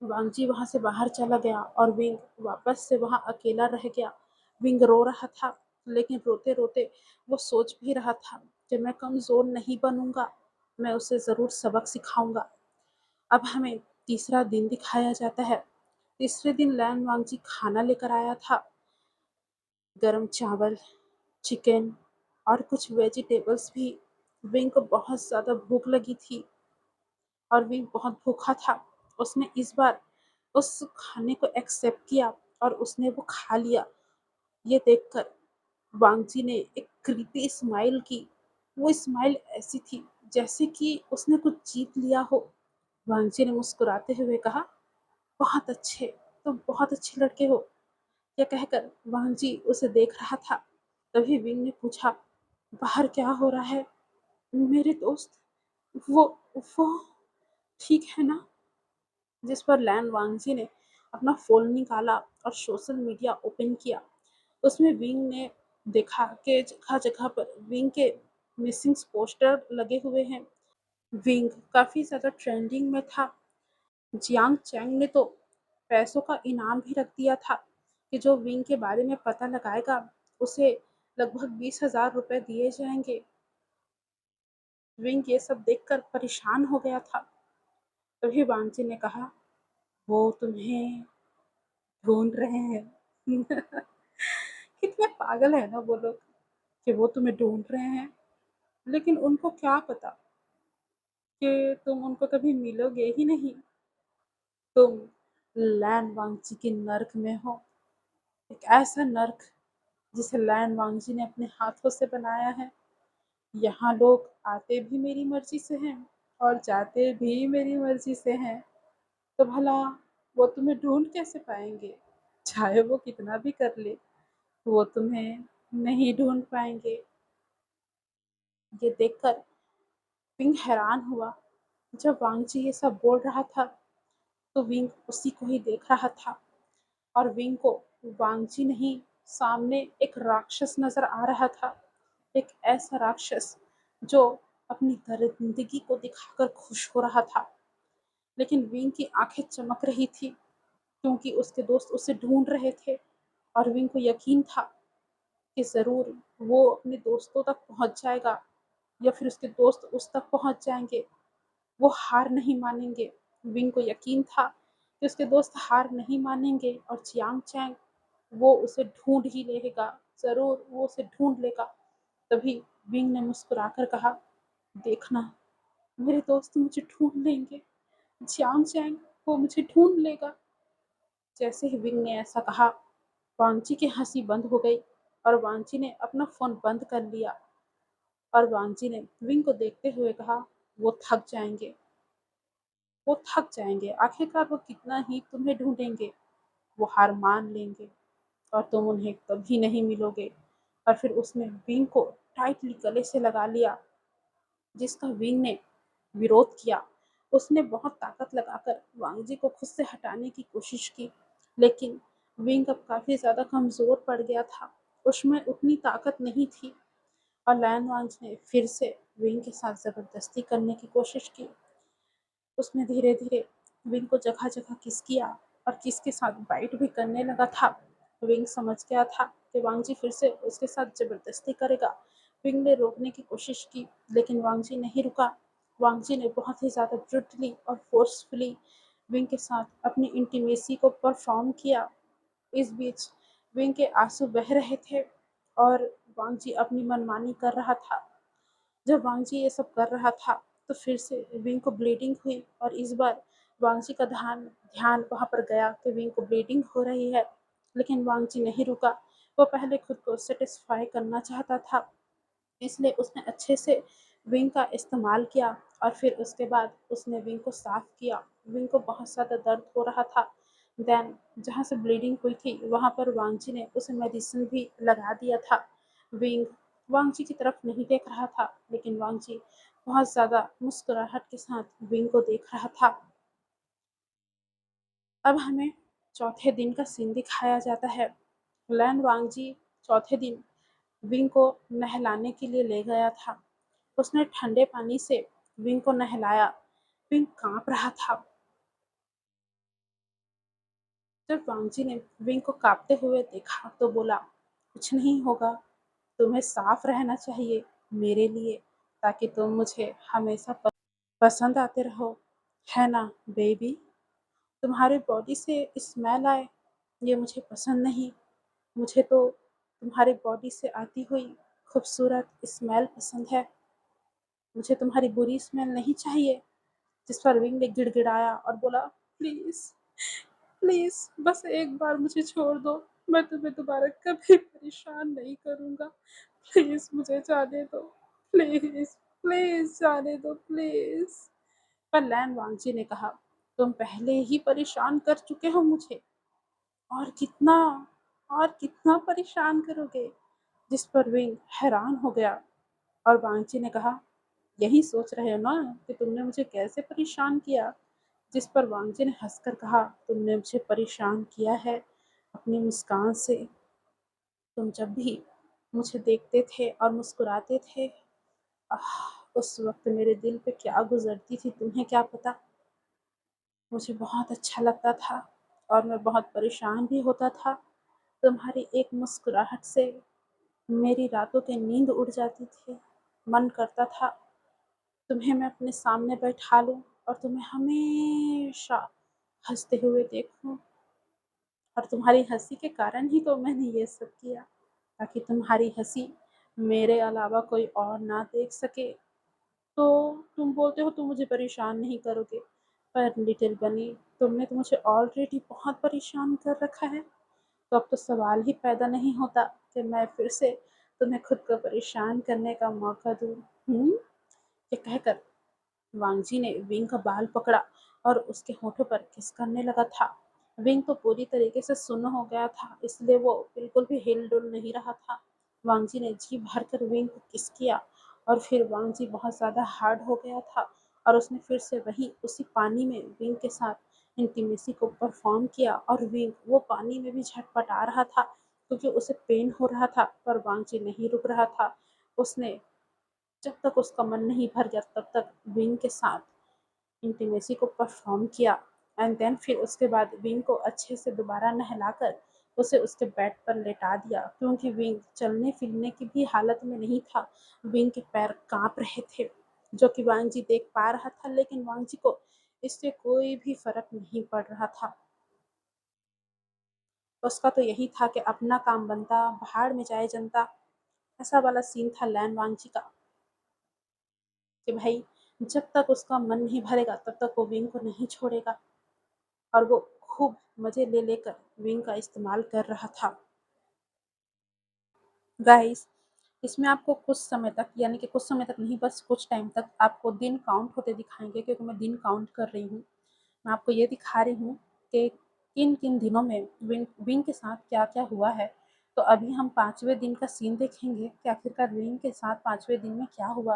वांगजी वहां से बाहर चला गया और विंग वापस से वहां अकेला रह गया। विंग रो रहा था, लेकिन रोते रोते वो सोच भी रहा था कि मैं कमजोर नहीं बनूंगा, मैं उसे जरूर सबक सिखाऊंगा। अब हमें तीसरा दिन दिखाया जाता है। तीसरे दिन लैन वांगजी खाना लेकर आया था, गरम चावल, चिकन और कुछ वेजिटेबल्स भी। विंग को बहुत ज्यादा भूख लगी थी और विंग बहुत भूखा था। उसने इस बार उस खाने को एक्सेप्ट किया और उसने वो खा लिया। ये देखकर वांगजी ने एक क्रीपी स्माइल की। वो स्माइल ऐसी थी जैसे कि उसने कुछ जीत लिया हो। वांगजी ने मुस्कुराते हुए कहा, बहुत अच्छे, तुम बहुत अच्छे लड़के हो। यह कहकर वांगजी उसे देख रहा था। तभी विंग ने पूछा, बाहर क्या हो रहा है मेरे दोस्त? वो वो ठीक है ना? जिस पर लैन वांगजी ने अपना फोन निकाला और सोशल मीडिया ओपन किया। उसमें विंग ने देखा कि जगह जगह पर विंग के मिसिंग पोस्टर लगे हुए हैं। विंग काफी ज्यादा ट्रेंडिंग में था। जियांग चैंग ने तो पैसों का इनाम भी रख दिया था कि जो विंग के बारे में पता लगाएगा उसे लगभग 20,000 रुपए दिए जाएंगे। विंग ये सब देखकर परेशान हो गया था। तभी वांगजी ने कहा, वो तुम्हें ढूंढ रहे हैं। कितने पागल है ना वो लोग कि वो तुम्हें ढूंढ रहे हैं, लेकिन उनको क्या पता कि तुम उनको कभी मिलोगे ही नहीं। तुम लैन वांगची के नर्क में हो, एक ऐसा नर्क जिसे लैन वांगजी ने अपने हाथों से बनाया है। यहाँ लोग आते भी मेरी मर्जी से हैं और जाते भी मेरी मर्जी से हैं, तो भला वो तुम्हें ढूंढ कैसे पाएंगे? चाहे वो कितना भी कर ले, वो तुम्हें नहीं ढूंढ पाएंगे। ये देखकर विंग हैरान हुआ। जब वांगजी ये सब बोल रहा था तो विंग उसी को ही देख रहा था और विंग को वांगजी नहीं, सामने एक राक्षस नजर आ रहा था। एक ऐसा राक्षस जो अपनी दरिंदगी को दिखाकर खुश हो रहा था। लेकिन विंग की आंखें चमक रही थी क्योंकि उसके दोस्त उसे ढूंढ रहे थे और विंग को यकीन था कि जरूर वो अपने दोस्तों तक पहुंच जाएगा या फिर उसके दोस्त उस तक पहुंच जाएंगे। वो हार नहीं मानेंगे। विंग को यकीन था कि उसके दोस्त हार नहीं मानेंगे और चियांग चैंग वो उसे ढूंढ ही लेगा, जरूर वो उसे ढूंढ लेगा। तभी विंग ने मुस्कुराकर कहा, देखना, मेरे दोस्त मुझे ढूंढ लेंगे, चियांग चैंग वो मुझे ढूंढ लेगा। जैसे ही विंग ने ऐसा कहा, वांची की हंसी बंद हो गई और वांची ने अपना फोन बंद कर लिया। और वांची ने विंग को देखते हुए कहा, वो थक जाएंगे, वो थक जाएंगे, आखिरकार वो कितना ही तुम्हें ढूंढेंगे, वो हार मान लेंगे और तुम उन्हें कभी नहीं मिलोगे। और फिर उसने विंग को टाइटली गले से लगा लिया, जिसका विंग ने विरोध किया। उसने बहुत ताकत लगाकर वांगजी को खुद से हटाने की कोशिश की, लेकिन विंग अब काफी ज्यादा कमजोर पड़ गया था, उसमें उतनी ताकत नहीं थी। और लैन वांज ने फिर से विंग के साथ जबरदस्ती करने की कोशिश की। उसने धीरे धीरे विंग को जगह जगह किस किया और किस के साथ बाइट भी करने लगा था। विंग समझ गया था कि वांगजी फिर से उसके साथ जबरदस्ती करेगा। विंग ने रोकने की कोशिश की, लेकिन वांगजी नहीं रुका। वांगजी ने बहुत ही ज्यादा ब्रूटली और फोर्सफुली विंग के साथ अपनी इंटीमेसी को परफॉर्म किया। इस बीच विंग के आंसू बह रहे थे और वांगजी अपनी मनमानी कर रहा था। जब वांगजी ये सब कर रहा था तो फिर से विंग को ब्लीडिंग हुई और इस बार वांगजी का ध्यान ध्यान वहां पर गया कि विंग को ब्लीडिंग हो रही है। लेकिन वांगजी नहीं रुका। वो पहले खुद को सेटिस्फाई करना चाहता था, इसलिए उसने अच्छे से विंग का इस्तेमाल किया और फिर उसके बाद उसने विंग को साफ किया। विंग को बहुत ज़्यादा दर्द हो रहा था। देन जहाँ से ब्लीडिंग हुई थी वहाँ पर वांगजी ने उसे मेडिसिन भी लगा दिया था। विंग वांगजी की तरफ नहीं देख रहा था, लेकिन वांगजी बहुत ज़्यादा मुस्कुराहट के साथ विंग को देख रहा था। अब हमें चौथे दिन का सीन दिखाया जाता है। लैन वांगजी चौथे दिन विंग को नहलाने के लिए ले गया था। उसने ठंडे पानी से विंग को नहलाया। विंग कांप रहा था। जब वांगजी ने विंग को कांपते हुए देखा तो बोला, कुछ नहीं होगा, तुम्हें साफ रहना चाहिए मेरे लिए, ताकि तुम मुझे हमेशा पसंद आते रहो, है ना बेबी? तुम्हारे बॉडी से स्मेल आए ये मुझे पसंद नहीं। मुझे तो तुम्हारी बॉडी से आती हुई खूबसूरत स्मेल पसंद है। मुझे तुम्हारी बुरी स्मेल नहीं चाहिए। जिस पर विंग ने गिड़गिड़ाया और बोला, प्लीज प्लीज बस एक बार मुझे छोड़ दो। मैं तुम्हें दोबारा कभी परेशान नहीं करूंगा। प्लीज मुझे जाने दो। प्लीज प्लीज जाने दो प्लीज। पर लैन वांगजी ने कहा, तुम पहले ही परेशान कर चुके हो मुझे, और कितना और कितना परेशान करोगे? जिस पर विंग हैरान हो गया और वांगची ने कहा, यही सोच रहे हो ना कि तुमने मुझे कैसे परेशान किया? जिस पर वांगजी ने हंसकर कहा, तुमने मुझे परेशान किया है अपनी मुस्कान से। तुम जब भी मुझे देखते थे और मुस्कुराते थे, आह, उस वक्त मेरे दिल पे क्या गुजरती थी तुम्हें क्या पता। मुझे बहुत अच्छा लगता था और मैं बहुत परेशान भी होता था। तुम्हारी एक मुस्कुराहट से मेरी रातों की नींद उड़ जाती थी। मन करता था तुम्हें मैं अपने सामने बैठा लूं और तुम्हें हमेशा हंसते हुए देखूं। और तुम्हारी हंसी के कारण ही तो मैंने ये सब किया, ताकि तुम्हारी हंसी मेरे अलावा कोई और ना देख सके। तो तुम बोलते हो तुम मुझे परेशान नहीं करोगे, पर लिटिल बनी, तुमने तो मुझे ऑलरेडी बहुत परेशान कर रखा है। तो अब तो सवाल ही पैदा नहीं होता कि मैं फिर से तुम्हें खुद को परेशान करने का मौका दूँ। ये कहकर वांगजी ने विंग का बाल पकड़ा और उसके होठों पर किस करने लगा था। विंग तो पूरी तरीके से सुन्न हो गया था, इसलिए वो बिल्कुल भी हिल डुल नहीं रहा था। वांगजी ने जी भरकर विंग को किस किया और फिर वांगजी बहुत ज़्यादा हार्ड हो गया था और उसने फिर से वही उसी पानी में विंग के साथ इंटीमेसी को परफॉर्म किया और विंग वो पानी में भी झटपटा रहा था क्योंकि उसे पेन हो रहा था, पर वांगजी नहीं रुक रहा था। उसने जब तक उसका मन नहीं भर गया तब तक विंग के साथ इंटीमेसी को परफॉर्म किया। एंड देन फिर उसके बाद विंग को अच्छे से दोबारा नहलाकर उसे उसके बेड पर लेटा दिया, क्योंकि विंग चलने फिरने की भी हालत में नहीं था। विंग के पैर कांप रहे थे, जो कि वांग जी देख पा रहा था, लेकिन वांग जी को इससे कोई भी फर्क नहीं पड़ रहा था। उसका तो यही था कि अपना काम बनता, भाड़ में जाए जनता। ऐसा वाला सीन था लैन वांग जी का कि भाई जब तक उसका मन नहीं भरेगा तब तक वो विंग को नहीं छोड़ेगा। और वो खूब मजे ले लेकर विंग का इस्तेमाल कर रहा था। गाइस, इसमें आपको कुछ समय तक, यानी कि कुछ समय तक नहीं, बस कुछ टाइम तक आपको दिन काउंट होते दिखाएंगे, क्योंकि मैं दिन काउंट कर रही हूँ। मैं आपको ये दिखा रही हूँ कि किन किन दिनों में विंग विंग के साथ क्या क्या हुआ है। तो अभी हम 5वें दिन का सीन देखेंगे कि आखिरकार विंग के साथ 5वें दिन में क्या हुआ।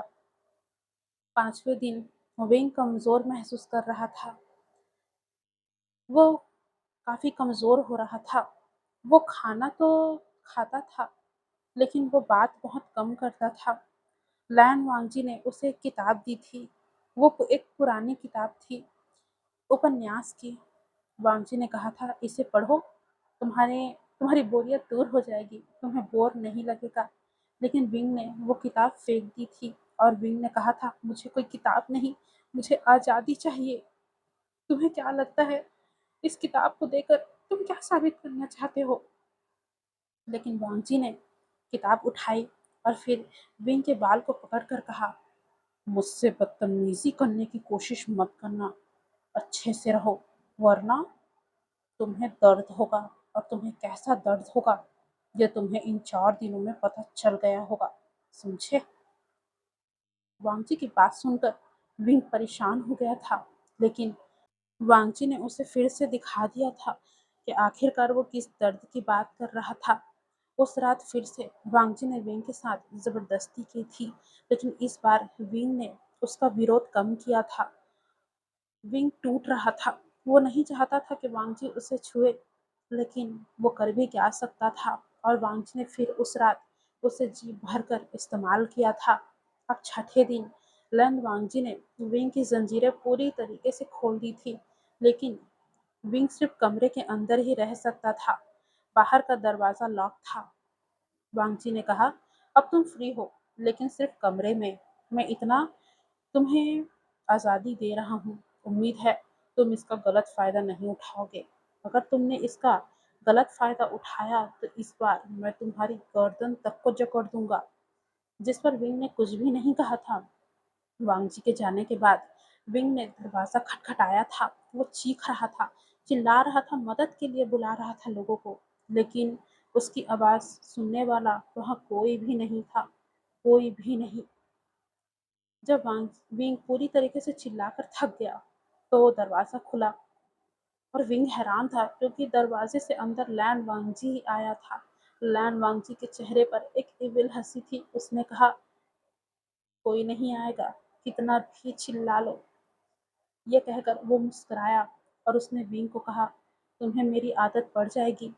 5वें दिन विंग कमज़ोर महसूस कर रहा था। वो काफ़ी कमज़ोर हो रहा था। वो खाना तो खाता था, लेकिन वो बात बहुत कम करता था। लैन वांगजी ने उसे एक किताब दी थी। वो एक पुरानी किताब थी, उपन्यास की। वांगजी ने कहा था, इसे पढ़ो, तुम्हारे तुम्हारी बोरियत दूर हो जाएगी, तुम्हें बोर नहीं लगेगा। लेकिन विंग ने वो किताब फेंक दी थी और विंग ने कहा था, मुझे कोई किताब नहीं, मुझे आज़ादी चाहिए। तुम्हें क्या लगता है इस किताब को देकर तुम क्या साबित करना चाहते हो? लेकिन वांगजी ने किताब उठाई और फिर विंग के बाल को पकड़कर कहा, मुझसे बदतमीजी करने की कोशिश मत करना, अच्छे से रहो, वरना तुम्हें दर्द होगा, और तुम्हें कैसा दर्द होगा यह तुम्हें इन 4 दिनों में पता चल गया होगा, समझे? वांगची की बात सुनकर विंग परेशान हो गया था, लेकिन वांगची ने उसे फिर से दिखा दिया था कि आखिरकार वो किस दर्द की बात कर रहा था। उस रात फिर से वांगची ने विंग के साथ जबरदस्ती की थी, लेकिन इस बार विंग ने उसका विरोध कम किया था। विंग टूट रहा था। वो नहीं चाहता था कि वांगजी उसे छुए, लेकिन वो कर भी क्या सकता था। और वांगजी ने फिर उस रात उसे जी भरकर इस्तेमाल किया था। अब छठे दिन लैंड वांगजी ने विंग की जंजीरें पूरी तरीके से खोल दी थी, लेकिन विंग सिर्फ कमरे के अंदर ही रह सकता था। बाहर का दरवाजा लॉक था। वांगजी ने कहा, अब तुम फ्री हो, लेकिन सिर्फ कमरे में। मैं इतना तुम्हें आज़ादी दे रहा हूँ। उम्मीद है तुम इसका गलत फ़ायदा नहीं उठाओगे। अगर तुमने इसका गलत फ़ायदा उठाया तो इस बार मैं तुम्हारी गर्दन तक को जकड़ दूंगा। जिस पर विंग ने कुछ भी नहीं कहा था। वांगजी के जाने के बाद विंग ने दरवाज़ा खटखटाया था। वो चीख रहा था, चिल्ला रहा था, मदद के लिए बुला रहा था लोगों को, लेकिन उसकी आवाज़ सुनने वाला वहाँ कोई भी नहीं था। कोई भी नहीं। जब विंग पूरी तरीके से चिल्लाकर थक गया, तो दरवाज़ा खुला और विंग हैरान था क्योंकि दरवाजे से अंदर लैंड वांगजी ही आया था। लैंड वांगजी के चेहरे पर एक इविल हंसी थी। उसने कहा, कोई नहीं आएगा, कितना भी चिल्ला लो। ये कहकर वो मुस्कुराया और उसने विंग को कहा, तुम्हें मेरी आदत पड़ जाएगी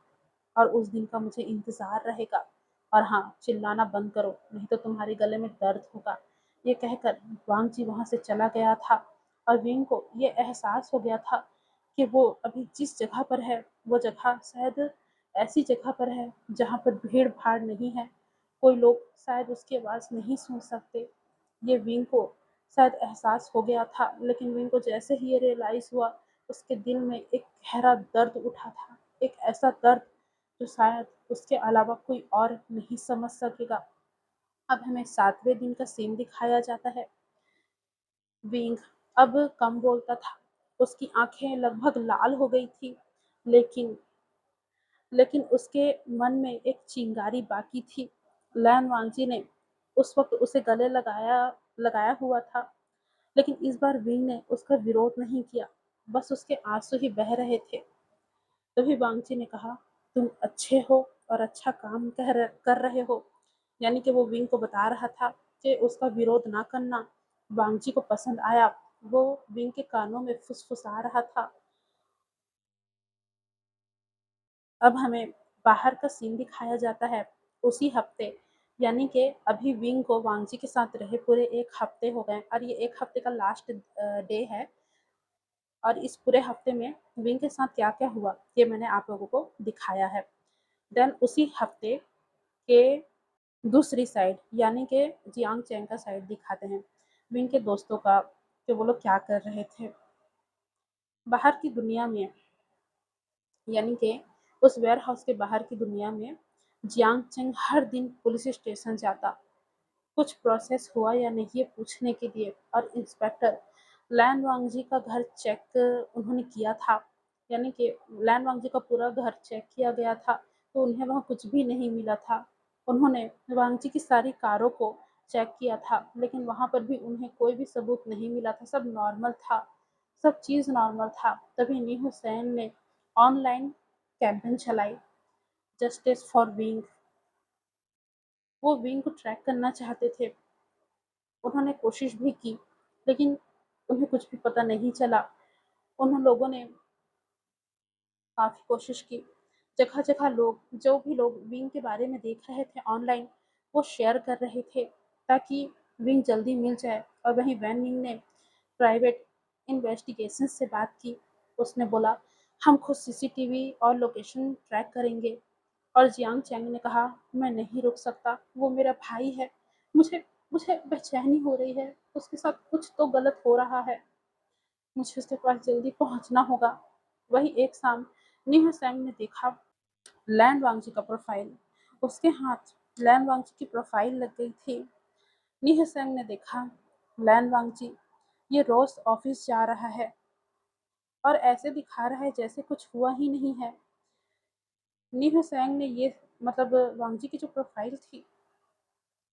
और उस दिन का मुझे इंतज़ार रहेगा। और हाँ, चिल्लाना बंद करो, नहीं तो तुम्हारे गले में दर्द होगा। ये कहकर वांग जी वहाँ से चला गया था और विंग को ये एहसास हो गया था कि वो अभी जिस जगह पर है, वो जगह शायद ऐसी जगह पर है जहाँ पर भीड़-भाड़ नहीं है। कोई लोग शायद उसकी आवाज़ नहीं सुन सकते। ये विंग को शायद एहसास हो गया था, लेकिन विंग को जैसे ही ये रियलाइज़ हुआ, उसके दिल में एक गहरा दर्द उठा था। एक ऐसा दर्द जो शायद उसके अलावा कोई और नहीं समझ सकेगा। अब हमें 7वें दिन का सीन दिखाया जाता है। विंग अब कम बोलता था। उसकी आँखें लगभग लाल हो गई थी, लेकिन लेकिन उसके मन में एक चिंगारी बाकी थी। लैन वांगजी ने उस वक़्त उसे गले लगाया लगाया हुआ था, लेकिन इस बार विंग ने उसका विरोध नहीं किया, बस उसके आँसू ही बह रहे थे। तभी वांगची ने कहा, तुम अच्छे हो और अच्छा काम कर रहे हो। यानी कि वो विंग को बता रहा था कि उसका विरोध ना करना वांगची को पसंद आया। वो विंग के कानों में फुसफुसा रहा था। अब हमें बाहर का सीन दिखाया जाता है उसी हफ्ते, यानी कि अभी विंग को वांगजी के साथ रहे पूरे 1 हफ्ते हो गए और ये 1 हफ्ते का लास्ट डे है। और इस पूरे हफ्ते में विंग के साथ क्या-क्या हुआ, ये मैंने आप लोगों को दिखाया है। देन उसी हफ्ते के दूसरी साइड यानी कि जियांग चैंग का साइड दिखाते हैं। विंग के दोस्तों का कि वो लोग क्या कर रहे थे। बाहर की दुनिया में यानी कि उस वेयर हाउस के बाहर की दुनिया में जियांग चैंग हर दिन पुलिस स्टेशन जाता, कुछ प्रोसेस हुआ या नहीं ये पूछने के लिए। और इंस्पेक्टर लैन वांगजी का घर चेक उन्होंने किया था, यानी कि लैन वांगजी का पूरा घर चेक किया गया था, तो उन्हें वहाँ कुछ भी नहीं मिला था। उन्होंने वांगजी की सारी कारों को चेक किया था, लेकिन वहाँ पर भी उन्हें कोई भी सबूत नहीं मिला था। सब नॉर्मल था, सब चीज़ नॉर्मल था। तभी नी हुसैन ने ऑनलाइन कैंपेन चलाई, जस्टिस फॉर विंग। वो विंग को ट्रैक करना चाहते थे। उन्होंने कोशिश भी की, लेकिन उन्हें कुछ भी पता नहीं चला। उन लोगों ने काफ़ी कोशिश की। जगह-जगह लोग जो भी लोग विंग के बारे में देख रहे थे ऑनलाइन, वो शेयर कर रहे थे ताकि विंग जल्दी मिल जाए। और वहीं वैन मिंग ने प्राइवेट इन्वेस्टिगेशन से बात की। उसने बोला, हम खुद सीसीटीवी और लोकेशन ट्रैक करेंगे। और जियांग चैंग ने कहा, मैं नहीं रुक सकता, वो मेरा भाई है। मुझे मुझे बेचैनी हो रही है, उसके साथ कुछ तो गलत हो रहा है। मुझे उसके पास जल्दी पहुंचना होगा। वही एक शाम नीह सैंग ने देखा लैंड वांगजी का प्रोफाइल। उसके हाथ लैंड वांगजी की प्रोफाइल लग गई थी। नीह सैंग ने देखा लैंड वांगजी ये रोज ऑफिस जा रहा है और ऐसे दिखा रहा है जैसे कुछ हुआ ही नहीं है। नीह सैंग ने ये मतलब वांगजी की जो प्रोफाइल थी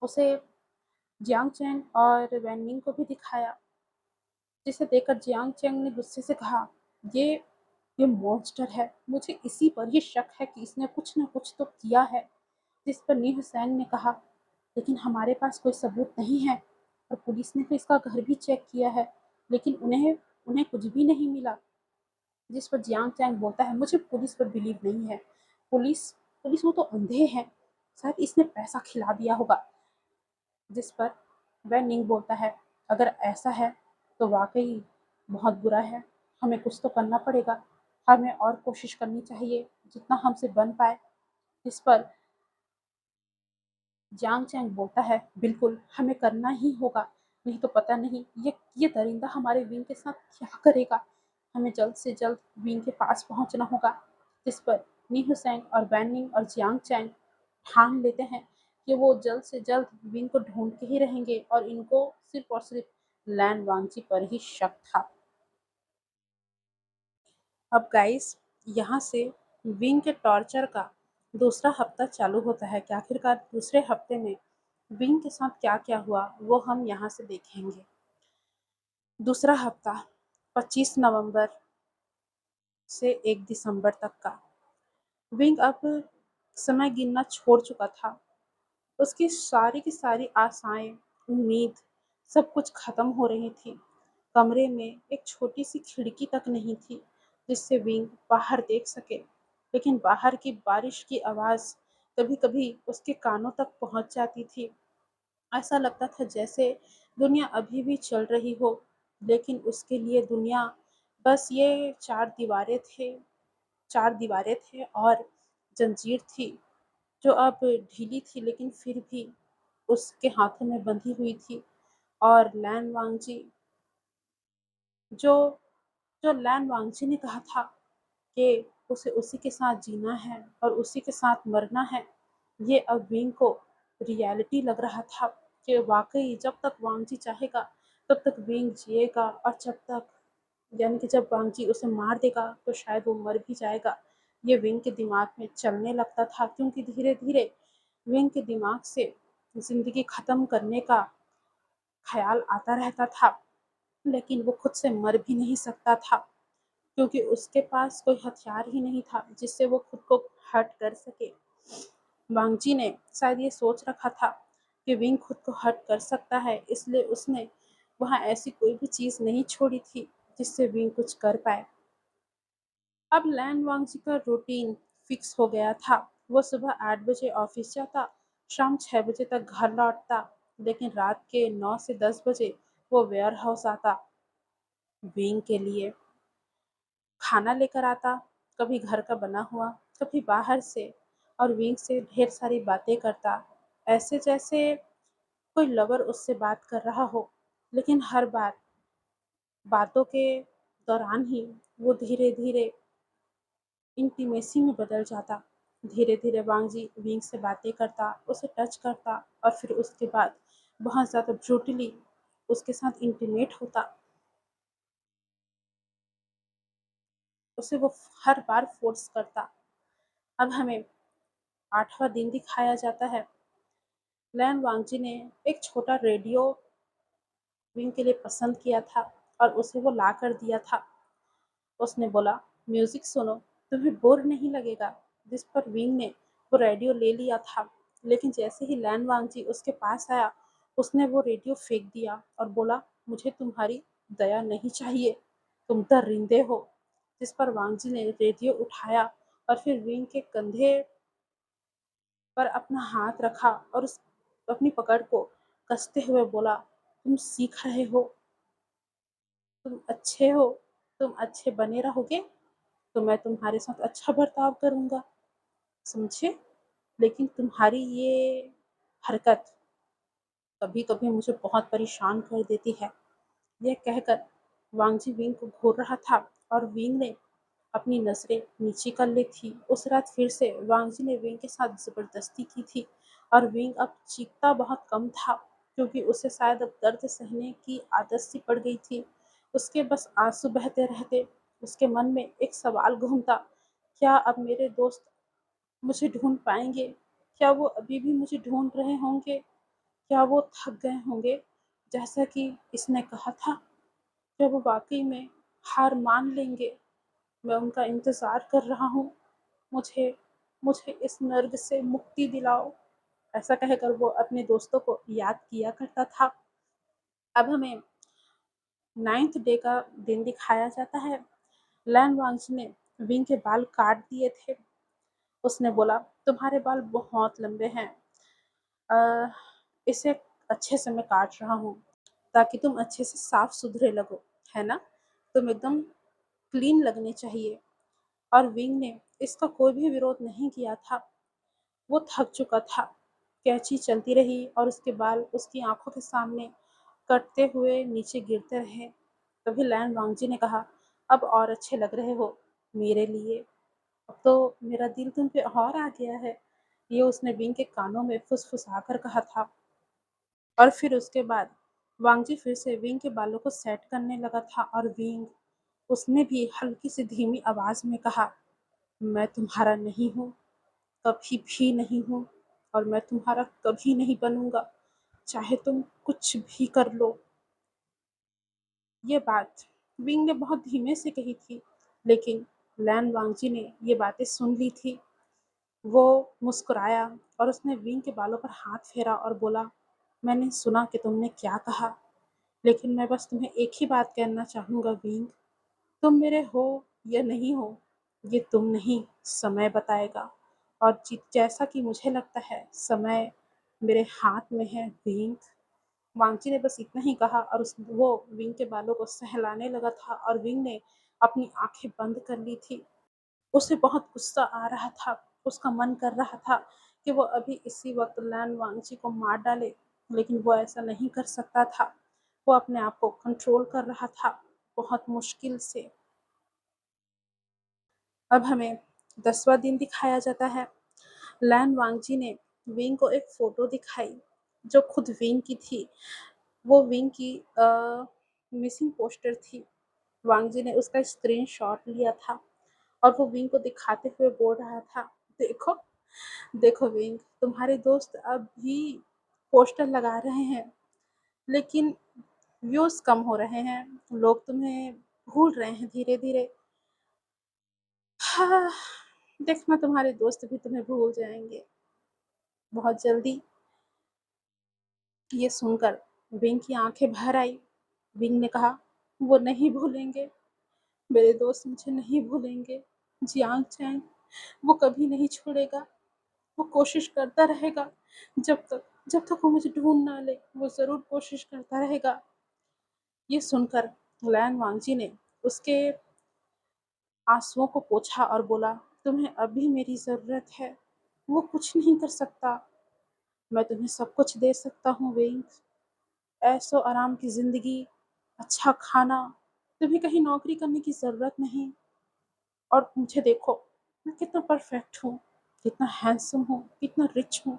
उसे जियांग चैंग और वैन निंग को भी दिखाया, जिसे देखकर जियांग चैंग ने गुस्से से कहा, ये ये मॉन्स्टर है, मुझे इसी पर ही शक है कि इसने कुछ न कुछ तो किया है। जिस पर नी हुसैन ने कहा, लेकिन हमारे पास कोई सबूत नहीं है और पुलिस ने तो इसका घर भी चेक किया है, लेकिन उन्हें उन्हें कुछ भी नहीं मिला। जिस पर जियांग चैंग बोलता है, मुझे पुलिस पर बिलीव नहीं है। पुलिस पुलिस वो तो अंधे हैं, शायद इसने पैसा खिला दिया होगा। जिस पर वह निंग बोलता है, अगर ऐसा है तो वाकई बहुत बुरा है, हमें कुछ तो करना पड़ेगा, हमें और कोशिश करनी चाहिए जितना हमसे बन पाए। इस पर जियांग चैंग बोलता है, बिल्कुल हमें करना ही होगा, नहीं तो पता नहीं ये दरिंदा हमारे विंग के साथ क्या करेगा। हमें जल्द से जल्द विंग के पास पहुंचना होगा। जिस पर नी हुसैन और वैनिंग और जियांग चैंग ठान लेते हैं कि वो जल्द से जल्द विंग को ढूंढते ही रहेंगे और इनको सिर्फ और सिर्फ लैन वांगची पर ही शक था। अब गाइस, यहाँ से विंग के टॉर्चर का दूसरा हफ्ता चालू होता है कि आखिरकार दूसरे हफ्ते में विंग के साथ क्या क्या हुआ वो हम यहाँ से देखेंगे। दूसरा हफ्ता 25 नवंबर से 1 दिसंबर तक का। विंग अब समय गिनना छोड़ चुका था। उसकी सारी की सारी आशाएं, उम्मीद, सब कुछ खत्म हो रही थी। कमरे में एक छोटी सी खिड़की तक नहीं थी जिससे विंग बाहर देख सके, लेकिन बाहर की बारिश की आवाज कभी कभी उसके कानों तक पहुंच जाती थी। ऐसा लगता था जैसे दुनिया अभी भी चल रही हो, लेकिन उसके लिए दुनिया बस ये चार दीवारें थे और जंजीर थी जो अब ढीली थी लेकिन फिर भी उसके हाथों में बंधी हुई थी। और लैन वांगजी जो जो लैन वांगजी ने कहा था कि उसे उसी के साथ जीना है और उसी के साथ मरना है, ये अब विंग को रियलिटी लग रहा था कि वाकई जब तक वांगजी चाहेगा तब तक विंग जिएगा, और जब तक यानी कि जब वांगजी उसे मार देगा तो शायद वो मर भी जाएगा। ये विंग के दिमाग में चलने लगता था, क्योंकि धीरे धीरे विंग के दिमाग से जिंदगी खत्म करने का ख्याल आता रहता था, लेकिन वो खुद से मर भी नहीं सकता था क्योंकि उसके पास कोई हथियार ही नहीं था जिससे वो खुद को हर्ट कर सके। वांगजी ने शायद ये सोच रखा था कि विंग खुद को हर्ट कर सकता है, इसलिए उसने वहाँ ऐसी कोई भी चीज़ नहीं छोड़ी थी जिससे विंग कुछ कर पाए। अब लैन वांगजी का रूटीन फिक्स हो गया था। वो सुबह 8 बजे ऑफिस जाता, शाम 6 बजे तक घर लौटता, लेकिन रात के 9 से 10 बजे वो वेयर हाउस आता विंग के लिए खाना लेकर आता, कभी घर का बना हुआ, कभी बाहर से, और विंग से ढेर सारी बातें करता, ऐसे जैसे कोई लवर उससे बात कर रहा हो। लेकिन हर बार बातों के दौरान ही वो धीरे धीरे इंटीमेसी में बदल जाता। धीरे धीरे वांगजी विंग से बातें करता, उसे टच करता, और फिर उसके बाद बहुत ज़्यादा ब्रूटली उसके साथ इंटीमेट होता। उसे वो हर बार फोर्स करता। अब हमें 8वां दिन दिखाया जाता है। लैन वांगजी ने एक छोटा रेडियो विंग के लिए पसंद किया था और उसे वो ला कर दिया था। उसने बोला, म्यूजिक सुनो, तुम्हें बोर नहीं लगेगा। जिस पर विंग ने वो रेडियो ले लिया था, लेकिन जैसे ही लैन वांगजी उसके पास आया, उसने वो रेडियो फेंक दिया और बोला, मुझे तुम्हारी दया नहीं चाहिए, तुम दरिंदे हो। जिस पर वांगजी ने रेडियो उठाया और फिर विंग के कंधे पर अपना हाथ रखा और उस अपनी पकड़ को कसते हुए बोला, तुम सीख रहे हो, तुम अच्छे हो, तुम अच्छे बने रहोगे तो मैं तुम्हारे साथ अच्छा बर्ताव करूंगा, समझे। लेकिन तुम्हारी ये हरकत कभी कभी मुझे बहुत परेशान कर देती है। यह कहकर वांगजी विंग को घूर रहा था और विंग ने अपनी नजरें नीचे कर ली थी। उस रात फिर से वांगजी ने विंग के साथ जबरदस्ती की थी और विंग अब चीखता बहुत कम था, क्योंकि उसे शायद अब दर्द सहने की आदत सी पड़ गई थी। उसके बस आंसू बहते रहते। उसके मन में एक सवाल घूमता, क्या अब मेरे दोस्त मुझे ढूंढ पाएंगे? क्या वो अभी भी मुझे ढूंढ रहे होंगे? क्या वो थक गए होंगे जैसा कि इसने कहा था? क्या वो वाक़ई में हार मान लेंगे? मैं उनका इंतज़ार कर रहा हूँ। मुझे मुझे इस नर्क से मुक्ति दिलाओ। ऐसा कहकर वो अपने दोस्तों को याद किया करता था। अब हमें 9th डे का दिन दिखाया जाता है। लैन वांग्स ने विंग के बाल काट दिए थे। उसने बोला, तुम्हारे बाल बहुत लंबे हैं। अ, इसे अच्छे से मैं काट रहा हूँ ताकि तुम अच्छे से साफ सुथरे लगो, है ना? तुम एकदम क्लीन लगने चाहिए। और विंग ने इसका कोई भी विरोध नहीं किया था। वो थक चुका था। कैंची चलती रही और उसके बाल उसकी आंखों के सामने कटते हुए नीचे गिरते रहे। तभी लैन वांगजी ने कहा, अब और अच्छे लग रहे हो मेरे लिए। अब तो मेरा दिल तुम पे और आ गया है। ये उसने विंग के कानों में फुसफुसाकर कहा था। और फिर उसके बाद वांगजी फिर से विंग के बालों को सेट करने लगा था और विंग उसने भी हल्की सी धीमी आवाज में कहा, मैं तुम्हारा नहीं हूँ, कभी भी नहीं हूँ और मैं तुम्हारा कभी नहीं बनूंगा, चाहे तुम कुछ भी कर लो। ये बात विंग ने बहुत धीमे से कही थी, लेकिन लैन वांगजी ने ये बातें सुन ली थी। वो मुस्कुराया और उसने विंग के बालों पर हाथ फेरा और बोला, मैंने सुना कि तुमने क्या कहा, लेकिन मैं बस तुम्हें एक ही बात कहना चाहूँगा विंग, तुम मेरे हो या नहीं हो, ये तुम नहीं, समय बताएगा। और जैसा कि मुझे लगता है समय मेरे हाथ में है विंग। वांगची ने बस इतना ही कहा और वो विंग के बालों को सहलाने लगा था और विंग ने अपनी आंखें बंद कर ली थी। उसे बहुत गुस्सा आ रहा था। उसका मन कर रहा था कि वो अभी इसी वक्त लैन वांगची को मार डाले, लेकिन वो ऐसा नहीं कर सकता था। वो अपने आप को कंट्रोल कर रहा था, बहुत मुश्किल से। अब हमें 10वां दिन दिखाया जाता है। लैन वांगजी ने विंग को एक फ़ोटो दिखाई, जो खुद विंग की थी। वो विंग की मिसिंग पोस्टर थी। वांगजी ने उसका स्क्रीनशॉट लिया था और वो विंग को दिखाते हुए बोल रहा था, देखो, देखो विंग, तुम्हारे दोस्त अब भी पोस्टर लगा रहे हैं, लेकिन व्यूज़ कम हो रहे हैं। लोग तुम्हें भूल रहे हैं धीरे-धीरे। हाँ, देखना तुम्हारे दोस्त भी तुम्हें भूल जाएँगे बहुत जल्दी। ये सुनकर विंग की आंखें भर आई। विंग ने कहा, वो नहीं भूलेंगे, मेरे दोस्त मुझे नहीं भूलेंगे। जियांग चैंग वो कभी नहीं छोड़ेगा। वो कोशिश करता रहेगा, जब तक वो मुझे ढूंढ ना ले, वो जरूर कोशिश करता रहेगा। ये सुनकर लैन वांगजी ने उसके आंसुओं को पोंछा और बोला, तुम्हें अभी मेरी जरूरत है। वो कुछ नहीं कर सकता। मैं तुम्हें सब कुछ दे सकता हूँ विंग, ऐशो आराम की ज़िंदगी, अच्छा खाना, तुम्हें कहीं नौकरी करने की ज़रूरत नहीं। और मुझे देखो, मैं कितना परफेक्ट हूँ, कितना हैंडसम हूँ, कितना रिच हूँ।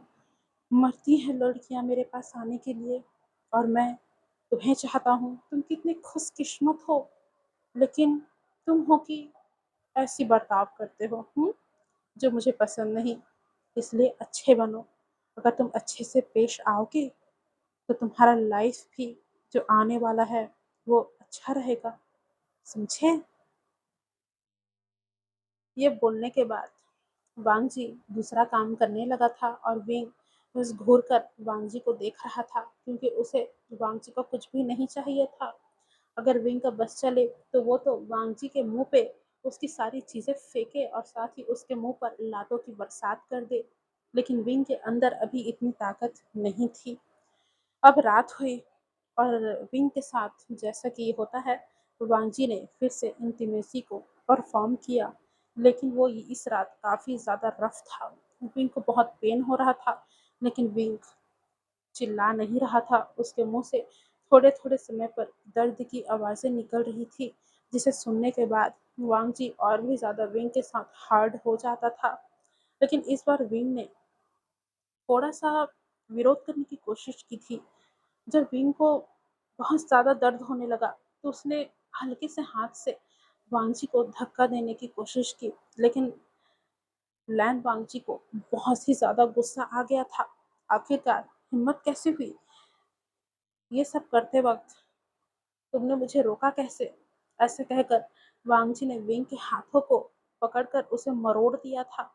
मरती हैं लड़कियाँ मेरे पास आने के लिए और मैं तुम्हें चाहता हूँ। तुम कितने खुशकिस्मत हो, लेकिन तुम हो कि ऐसी बर्ताव करते हो, जो मुझे पसंद नहीं। इसलिए अच्छे बनो। अगर तुम अच्छे से पेश आओगे तो तुम्हारा लाइफ भी जो आने वाला है वो अच्छा रहेगा, समझे? ये बोलने के बाद वांगजी दूसरा काम करने लगा था और विंग बस घूर कर वांगजी को देख रहा था, क्योंकि उसे वांगजी का कुछ भी नहीं चाहिए था। अगर विंग का बस चले तो वो तो वांगजी के मुंह पे उसकी सारी चीजें फेंके और साथ ही उसके मुंह पर लातों की बरसात कर दे, लेकिन विंग के अंदर अभी इतनी ताकत नहीं थी। अब रात हुई और विंग के साथ जैसा कि होता है, वांगजी ने फिर से इंटीमेसी को परफॉर्म किया, लेकिन वो इस रात काफ़ी ज़्यादा रफ था। विंग को बहुत पेन हो रहा था, लेकिन विंग चिल्ला नहीं रहा था। उसके मुंह से थोड़े-थोड़े समय पर दर्द की आवाज़ें निकल रही थी, जिसे सुनने के बाद वांगजी और भी ज़्यादा विंग के साथ हार्ड हो जाता था। लेकिन इस बार विंग ने थोड़ा-सा विरोध करने की कोशिश की थी। जब विंग को बहुत ज़्यादा दर्द होने लगा, तो उसने हल्के से हाथ से वांगजी को धक्का देने की कोशिश की, लेकिन लैन वांगजी को बहुत ही ज़्यादा गुस्सा आ गया था। आखिरकार हिम्मत कैसे हुई ये सब करते वक्त? तुमने मुझे रोका कैसे? ऐसे कहकर वांगजी ने विंग के हाथों को पकड़कर उसे मरोड़ दिया था,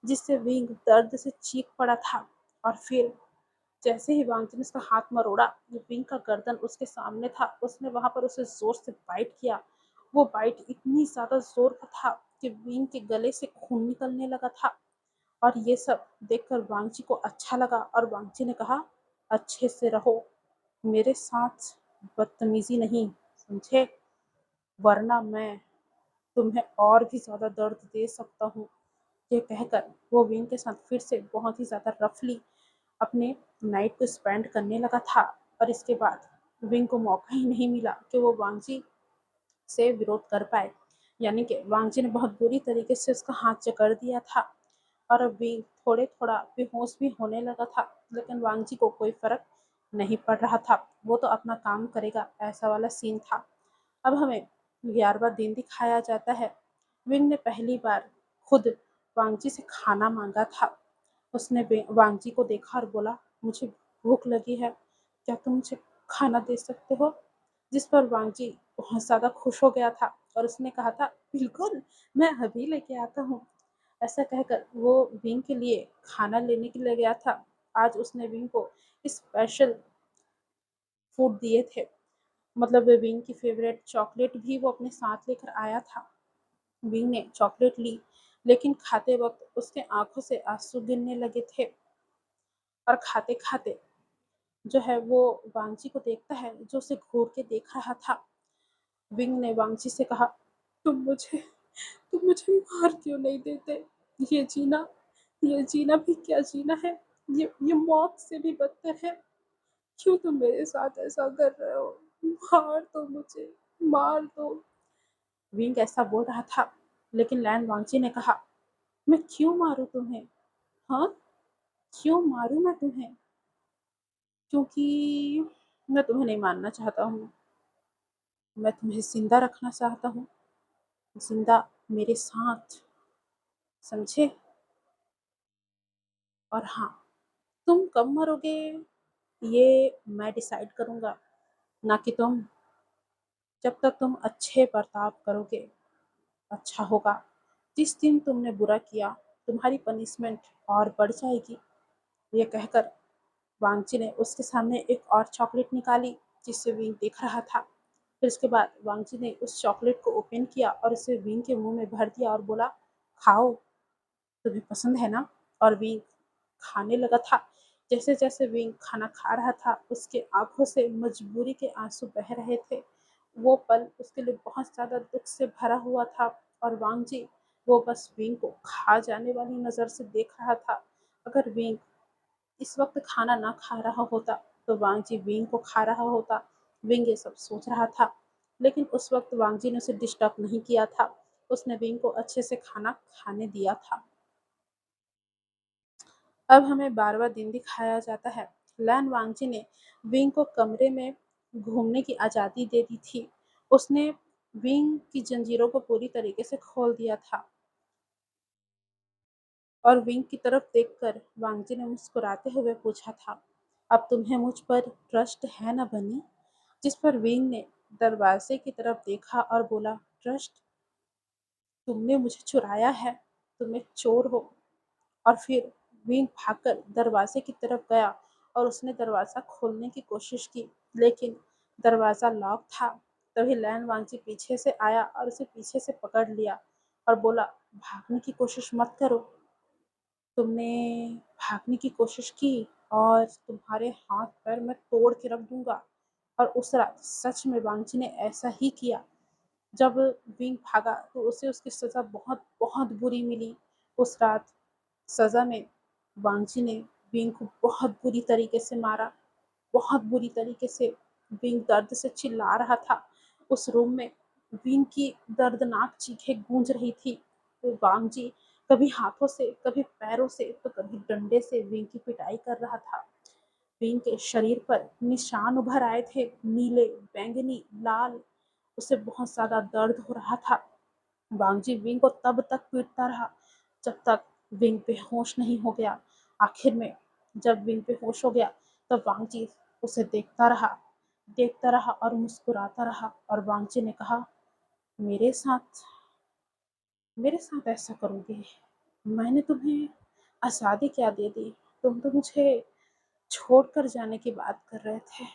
जिससे विंग दर्द से चीख पड़ा था। और फिर जैसे ही वांगजी ने उसका हाथ मरोड़ा, विंग का गर्दन उसके सामने था। उसने वहां पर उसे जोर से बाइट किया। वो बाइट इतनी ज्यादा जोर का था कि विंग के गले से खून निकलने लगा था। और ये सब देखकर वांगजी को अच्छा लगा और वांगजी ने कहा, अच्छे से रहो, मेरे साथ बदतमीजी नहीं, समझे, वरना मैं तुम्हें और भी ज्यादा दर्द दे सकता हूँ। ये कहकर वो विंग के साथ फिर से बहुत ही ज्यादा रफली अपने नाइट को स्पेंड करने लगा था। और इसके बाद विंग को मौका ही नहीं मिला कि वो वांगजी से विरोध कर पाए। यानी कि वांगजी ने बहुत बुरी तरीके से उसका हाथ जकड़ दिया था और विंग थोड़े थोड़ा बेहोश भी होने लगा था। लेकिन वांगजी को कोई फर्क नहीं पड़ रहा था, वो तो अपना काम करेगा, ऐसा वाला सीन था। अब हमें 11वां दिन दिखाया जाता है। विंग ने पहली बार खुद वांगजी से खाना मांगा था। उसने वांगजी को देखा और बोला, मुझे भूख लगी है, क्या तुम मुझे खाना दे सकते हो? जिस पर वांगजी बहुत ज्यादा खुश हो गया था और उसने कहा था, बिल्कुल, मैं अभी लेके आता हूँ। ऐसा कहकर वो विंग के लिए खाना लेने के लिए गया था। आज उसने विंग को स्पेशल फूड दिए थे, मतलब विंग की फेवरेट चॉकलेट भी वो अपने साथ लेकर आया था। विंग ने चॉकलेट ली, लेकिन खाते वक्त उसके आंखों से आंसू गिरने लगे थे। और खाते खाते जो है वो वांगजी को देखता है, जो उसे घूर के देख रहा था। विंग ने वांगजी से कहा, तुम मुझे तुम मुझे मार क्यों नहीं देते? ये जीना ये जीना भी क्या जीना है, ये मौत से भी बदतर है। क्यों तुम मेरे साथ ऐसा कर रहे हो? मार दो मुझे, मार दो। विंग ऐसा बोल रहा था, लेकिन लैन वांगजी ने कहा, मैं क्यों मारूं तुम्हें? हाँ, क्यों मारूं मैं तुम्हें? क्योंकि मैं तुम्हें नहीं मानना चाहता हूँ, मैं तुम्हें जिंदा रखना चाहता हूँ, जिंदा मेरे साथ, समझे? और हाँ, तुम कब मरोगे ये मैं डिसाइड करूंगा, ना कि तुम। जब तक तुम अच्छे बर्ताव करोगे अच्छा होगा। जिस दिन तुमने बुरा किया, तुम्हारी पनिशमेंट और बढ़ जाएगी। ये कहकर वांगची ने उसके सामने एक और चॉकलेट निकाली, जिससे विंग देख रहा था। फिर उसके बाद वांगची ने उस चॉकलेट को ओपन किया और उसे विंग के मुंह में भर दिया और बोला, खाओ, तुम्हें पसंद है ना? और विंग खाने लगा था। जैसे जैसे विंग खाना खा रहा था, उसके आंखों से मजबूरी के आंसू बह रहे थे। वो पल उसके लिए बहुत ज्यादा दुख से भरा हुआ था। और वांगजी वो बस विंग को खा जाने वाली नजर से देख रहा था। अगर विंग इस वक्त खाना ना खा रहा होता तो वांगजी विंग को खा रहा होता। विंग ये सब सोच रहा था, लेकिन उस वक्त वांगजी ने उसे डिस्टर्ब नहीं किया था। उसने विंग को अच्छे से खाना खाने दिया था। अब हमें 12वां दिन दिखाया जाता है। लैन वांगजी ने विंग को कमरे में घूमने की आज़ादी दे दी थी। उसने विंग की जंजीरों को पूरी तरीके से खोल दिया था। और विंग की तरफ देखकर वांगजी ने मुस्कुराते हुए पूछा था, अब तुम्हें मुझ पर ट्रस्ट है ना बनी? जिस पर विंग ने दरवाजे की तरफ देखा और बोला, ट्रस्ट? तुमने मुझे चुराया है, तुम एक चोर हो। और फिर विंग भागकर दरवाजे की तरफ गया और उसने दरवाजा खोलने की कोशिश की, लेकिन दरवाजा लॉक था। तभी लैन वांगजी पीछे से आया और उसे पीछे से पकड़ लिया और बोला, भागने की कोशिश मत करो। तुमने भागने की कोशिश की और तुम्हारे हाथ पैर मैं तोड़ के रख दूंगा। और उस रात सच में वांगजी ने ऐसा ही किया। जब विंग भागा तो उसे उसकी सजा बहुत बहुत बुरी मिली। उस रात सजा में वांगजी ने विंग को बहुत बुरी तरीके से मारा, बहुत बुरी तरीके से। विंग दर्द से चिल्ला रहा था। उस रूम में विंग की दर्दनाक चीखें गूंज रही थी। तो वांगजी कभी हाथों से, कभी पैरों से, तो कभी डंडे से विंग की पिटाई कर रहा था। विंग के शरीर पर निशान उभर आए थे, नीले, बैंगनी, लाल। उसे बहुत ज्यादा दर्द हो रहा था। वांगजी विंग को तब तक पीटता रहा जब तक विंग बेहोश नहीं हो गया। आखिर में जब विंग बेहोश हो गया तब वांगजी उसे देखता रहा और मुस्कुराता रहा। और वांगजी ने कहा, मेरे साथ मेरे साथ ऐसा करोगे? मैंने तुम्हें आज़ादी क्या दे दी? तुम तो मुझे छोड़कर जाने की बात कर रहे थे।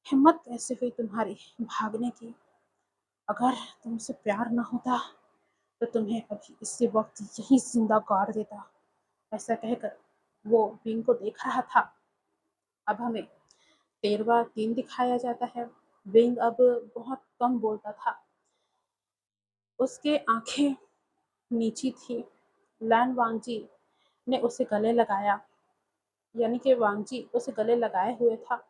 हिम्मत कैसे हुई तुम्हारी भागने की? अगर तुमसे प्यार न होता तो तुम्हें अभी इसी वक्त यहीं जिंदा गाड़ देता। ऐसा कहकर वो विंग को देख रहा था। अब हमें 13वां दिन दिखाया जाता है। विंग अब बहुत कम बोलता था। उसके आंखें नीची थी। लैन वांगजी ने उसे गले लगाया, यानी कि वांगजी उसे गले लगाए हुए था।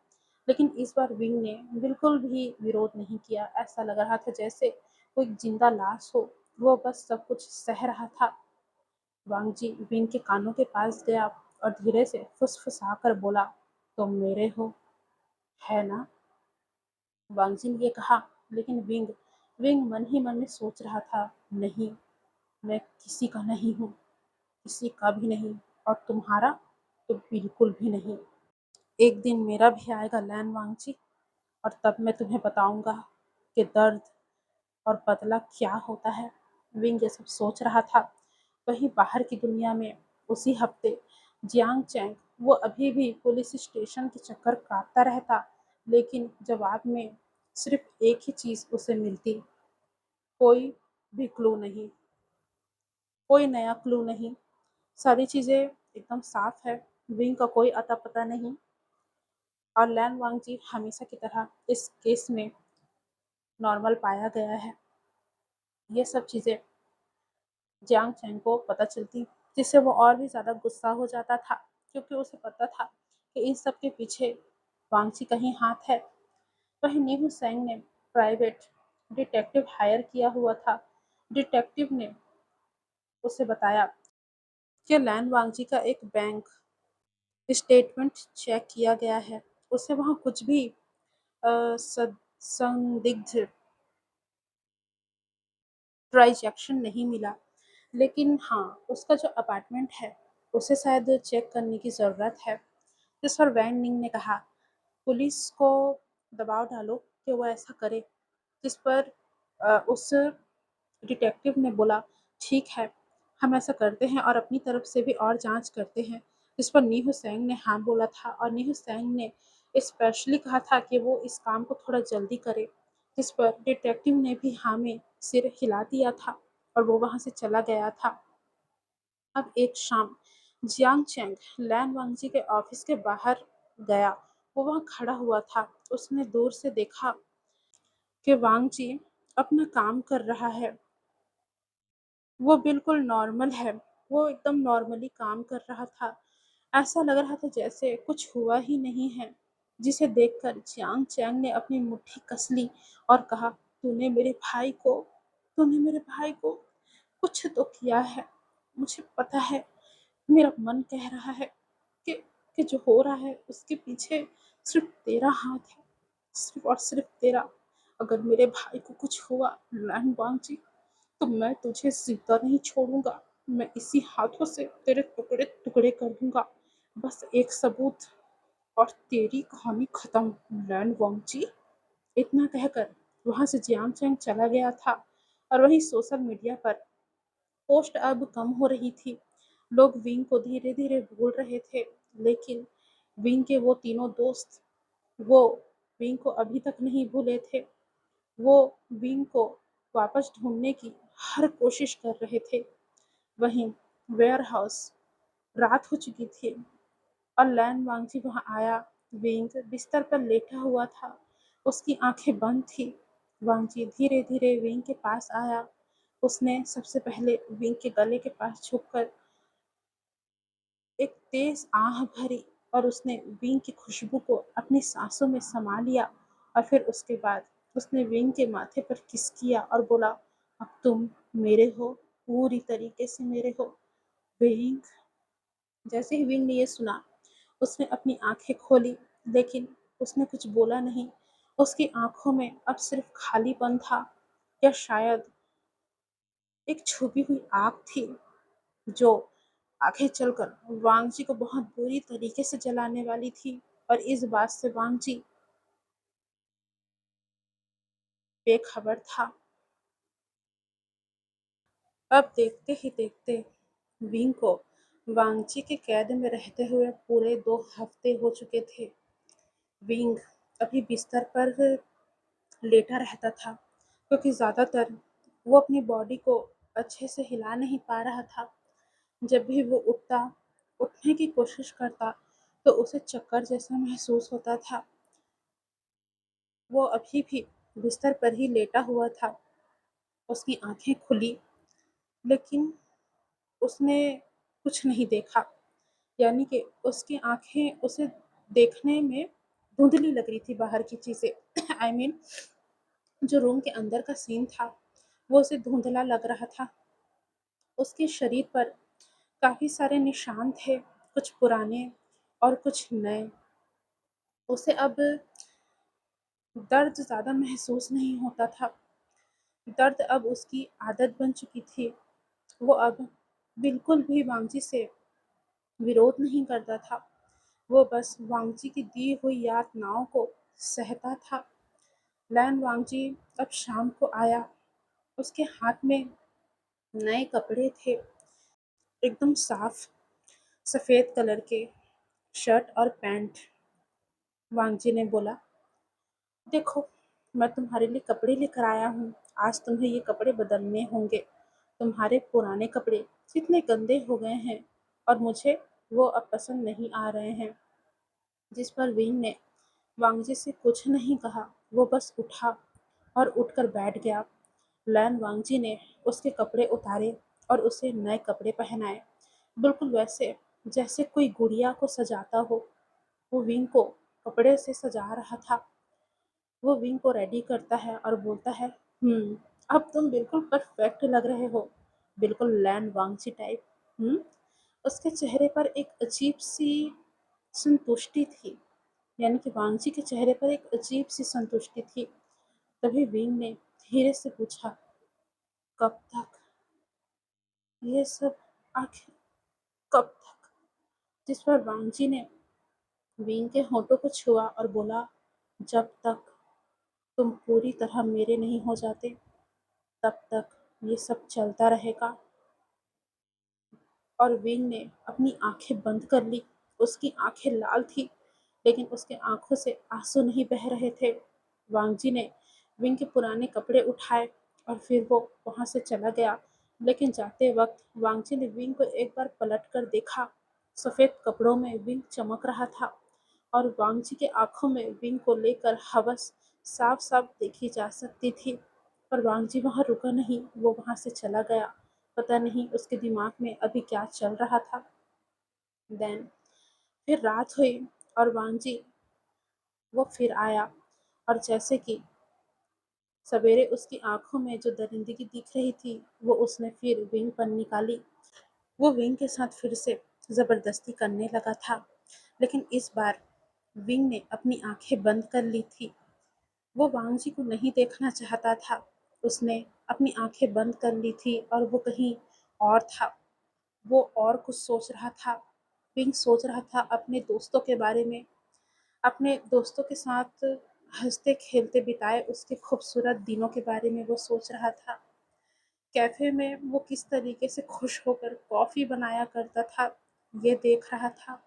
लेकिन इस बार विंग ने बिल्कुल भी विरोध नहीं किया। ऐसा लग रहा था जैसे कोई जिंदा लाश हो। वो बस सब कुछ सह रहा था। वांगजी विंग के कानों के पास गया और धीरे से फुसफुसाकर बोला, तुम मेरे हो, है ना? वांगजी ने ये कहा। लेकिन विंग विंग मन ही मन में सोच रहा था, नहीं, मैं किसी का नहीं हूँ, किसी का भी नहीं, और तुम्हारा तो बिल्कुल भी नहीं। एक दिन मेरा भी आएगा लैन वांगची, और तब मैं तुम्हें बताऊंगा कि दर्द और बदला क्या होता है। विंग ये सब सोच रहा था। वहीं बाहर की दुनिया में उसी हफ्ते जियांग चैंग वो अभी भी पुलिस स्टेशन के चक्कर काटता रहता। लेकिन जवाब में सिर्फ एक ही चीज उसे मिलती, कोई भी क्लू नहीं, कोई नया क्लू नहीं। सारी चीजें एकदम साफ है। विंग का कोई अता पता नहीं। और लैन वांगजी हमेशा की तरह इस केस में नॉर्मल पाया गया है। ये सब चीज़ें जियांग चैंग को पता चलती, जिससे वो और भी ज़्यादा गुस्सा हो जाता था, क्योंकि उसे पता था कि इन सब के पीछे वांगची का ही हाथ है। वहीं नीहू सेंग ने प्राइवेट डिटेक्टिव हायर किया हुआ था। डिटेक्टिव ने उसे बताया कि लैन वांगजी का एक बैंक स्टेटमेंट चेक किया गया है। उसे वहाँ कुछ भी संदिग्ध ट्रांजैक्शन नहीं मिला। लेकिन हाँ, उसका जो अपार्टमेंट है उसे शायद चेक करने की ज़रूरत है। जिस पर वैन निंग ने कहा, पुलिस को दबाव डालो कि वो ऐसा करे। जिस पर उस डिटेक्टिव ने बोला, ठीक है, हम ऐसा करते हैं और अपनी तरफ से भी और जांच करते हैं। जिस पर नी हुसैन ने हाँ बोला था, और नी हुसैन ने स्पेशली कहा था कि वो इस काम को थोड़ा जल्दी करे। जिस पर डिटेक्टिव ने भी हाँ में सिर हिला दिया था और वो वहां से चला गया था। अब एक शाम जियांग चैंग लैन वांगजी के ऑफिस के बाहर गया। वो वहां खड़ा हुआ था। उसने दूर से देखा कि वांगजी अपना काम कर रहा है। वो बिल्कुल नॉर्मल है। वो एकदम नॉर्मली काम कर रहा था। ऐसा लग रहा था जैसे कुछ हुआ ही नहीं है। जिसे देखकर जियांग चैंग ने अपनी मुट्ठी कस ली और कहा, तूने मेरे भाई को तूने मेरे भाई को कुछ तो किया है। मुझे पता है। मेरा मन कह रहा है कि कि जो हो रहा है उसके पीछे सिर्फ तेरा हाथ है, सिर्फ और सिर्फ तेरा। अगर मेरे भाई को कुछ हुआ लैन वांगजी, तो मैं तुझे जिंदा नहीं छोड़ूंगा। मैं इसी हाथों से तेरे टुकड़े टुकड़े कर दूंगा। बस एक सबूत और तेरी कहानी खत्म, लैन वांगजी। इतना कहकर वहां से जियांग चैंग चला गया था। और वहीं सोशल मीडिया पर पोस्ट अब कम हो रही थी। लोग विंग को धीरे धीरे भूल रहे थे। लेकिन विंग के वो तीनों दोस्त, वो विंग को अभी तक नहीं भूले थे। वो विंग को वापस ढूंढने की हर कोशिश कर रहे थे। वहीं वेयरहाउस रात हो चुकी थी और लैन वांगजी वहां आया। विंग बिस्तर पर लेटा हुआ था। उसकी आंखें बंद थी। वांगजी धीरे धीरे विंग के पास आया। उसने सबसे पहले विंग के गले के पास झुककर एक तेज आह भरी और उसने विंग की खुशबू को अपनी सांसों में समा लिया। और फिर उसके बाद उसने विंग के माथे पर किस किया और बोला, अब तुम मेरे हो, पूरी तरीके से मेरे हो, विंग। जैसे ही विंग ने ये सुना, उसने अपनी आंखें खोली। लेकिन उसने कुछ बोला नहीं। उसकी आंखों में अब सिर्फ खालीपन था, या शायद एक छुपी हुई आग थी जो आगे चलकर वांगजी को बहुत बुरी तरीके से जलाने वाली थी। और इस बात से वांग जी बेखबर था। अब देखते ही देखते विंग को वांगची के कैद में रहते हुए पूरे 2 हफ्ते हो चुके थे। विंग अभी बिस्तर पर लेटा रहता था क्योंकि ज़्यादातर वो अपनी बॉडी को अच्छे से हिला नहीं पा रहा था। जब भी वो उठने की कोशिश करता तो उसे चक्कर जैसा महसूस होता था। वो अभी भी बिस्तर पर ही लेटा हुआ था। उसकी आंखें खुली, लेकिन उसने कुछ नहीं देखा। यानी कि उसकी आंखें उसे देखने में धुंधली लग रही थी बाहर की चीज़ें। आई मीन जो रूम के अंदर का सीन था वो उसे धुंधला लग रहा था। उसके शरीर पर काफ़ी सारे निशान थे, कुछ पुराने और कुछ नए। उसे अब दर्द ज़्यादा महसूस नहीं होता था। दर्द अब उसकी आदत बन चुकी थी। वो अब बिल्कुल भी वांगजी से विरोध नहीं करता था। वो बस वांगजी की दी हुई यातनाओं को सहता था। लैन वांगजी अब शाम को आया। उसके हाथ में नए कपड़े थे, एकदम साफ सफ़ेद कलर के शर्ट और पैंट। वांगजी ने बोला, देखो, मैं तुम्हारे लिए कपड़े लेकर आया हूँ। आज तुम्हें ये कपड़े बदलने होंगे। तुम्हारे पुराने कपड़े कितने गंदे हो गए हैं और मुझे वो अब पसंद नहीं आ रहे हैं। जिस पर विंग ने वांगजी से कुछ नहीं कहा। वो बस उठा और उठकर बैठ गया। लैन वांगजी ने उसके कपड़े उतारे और उसे नए कपड़े पहनाए, बिल्कुल वैसे जैसे कोई गुड़िया को सजाता हो। वो विंग को कपड़े से सजा रहा था। वो विंग को रेडी करता है और बोलता है, अब तुम बिल्कुल परफेक्ट लग रहे हो, बिल्कुल लैन वांगची टाइप। उसके चेहरे पर एक अजीब सी संतुष्टि थी। यानी कि वांगची के चेहरे पर एक अजीब सी संतुष्टि थी। तभी विंग ने धीरे से पूछा, कब तक ये सब, आखिर कब तक? जिस पर वांगजी ने विंग के होठों को छुआ और बोला, जब तक तुम पूरी तरह मेरे नहीं हो जाते तब तक ये सब चलता रहेगा। और विंग ने अपनी आंखें बंद कर ली। उसकी आंखें लाल थी, लेकिन उसके आंखों से आंसू नहीं बह रहे थे। वांगजी ने विंग के पुराने कपड़े उठाए और फिर वो वहां से चला गया। लेकिन जाते वक्त वांगजी ने विंग को एक बार पलट कर देखा। सफेद कपड़ों में विंग चमक रहा था और वांगजी के आंखों में विंग को लेकर हवस साफ साफ देखी जा सकती थी। पर वांगजी वहां रुका नहीं, वो वहां से चला गया। पता नहीं उसके दिमाग में अभी क्या चल रहा था। देन फिर रात हुई और वांगजी वो फिर आया और जैसे कि सवेरे उसकी आंखों में जो दरिंदगी दिख रही थी वो उसने फिर विंग पर निकाली। वो विंग के साथ फिर से जबरदस्ती करने लगा था, लेकिन इस बार विंग ने अपनी आंखें बंद कर ली थी। वो वांगजी को नहीं देखना चाहता था। उसने अपनी आंखें बंद कर ली थी और वो कहीं और था। वो और कुछ सोच रहा था। विंग सोच रहा था अपने दोस्तों के बारे में, अपने दोस्तों के साथ हंसते खेलते बिताए उसके खूबसूरत दिनों के बारे में वो सोच रहा था। कैफे में वो किस तरीके से खुश होकर कॉफी बनाया करता था ये देख रहा था।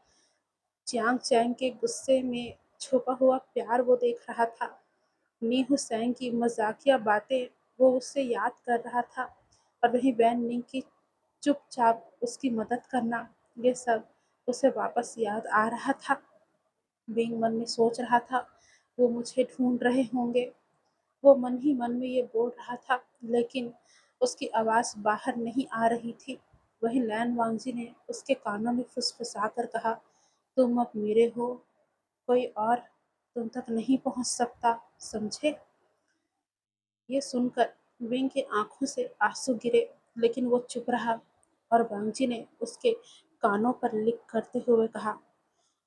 चियांग चैंग के गुस्से में छुपा हुआ प्यार वो देख रहा था। नी हुसैन की मजाकिया बातें वो उससे याद कर रहा था। और वहीं वैन निंग की चुपचाप उसकी मदद करना, ये सब उसे वापस याद आ रहा था। विंग मन में सोच रहा था, वो मुझे ढूंढ रहे होंगे। वो मन ही मन में ये बोल रहा था, लेकिन उसकी आवाज़ बाहर नहीं आ रही थी। वहीं लैन वांगजी ने उसके कानों में फुसफुसा कर कहा, तुम अब मेरे हो, कोई और तुम तक नहीं पहुंच सकता, समझे? ये सुनकर विंग की आंखों से आंसू गिरे, लेकिन वो चुप रहा। और वांगजी ने उसके कानों पर लिख करते हुए कहा,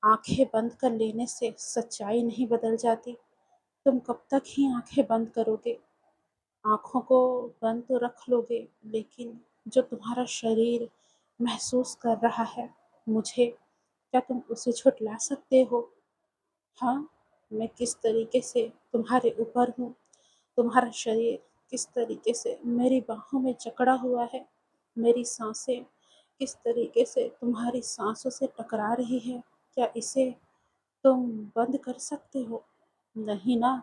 आंखें बंद कर लेने से सच्चाई नहीं बदल जाती। तुम कब तक ही आंखें बंद करोगे? आंखों को बंद तो रख लोगे, लेकिन जो तुम्हारा शरीर महसूस कर रहा है मुझे, क्या तुम उसे झुठला सकते हो? हाँ, मैं किस तरीके से तुम्हारे ऊपर हूँ, तुम्हारा शरीर किस तरीके से मेरी बाहों में जकड़ा हुआ है, मेरी सांसें किस तरीके से तुम्हारी सांसों से टकरा रही है, क्या इसे तुम बंद कर सकते हो? नहीं ना?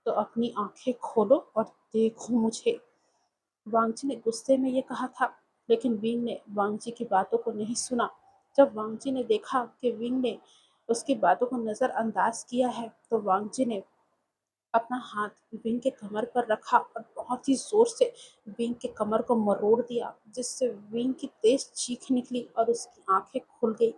तो अपनी आंखें खोलो और देखो मुझे। वांगची ने गुस्से में ये कहा था, लेकिन विंग ने वांगची की बातों को नहीं सुना। जब वांगची ने देखा कि विंग ने उसकी बातों को नजरअंदाज किया है, तो वांगची ने अपना हाथ विंग के कमर पर रखा और बहुत ही जोर से विंग के कमर को मरोड़ दिया, जिससे विंग की तेज चीख निकली और उसकी आंखें खुल गई।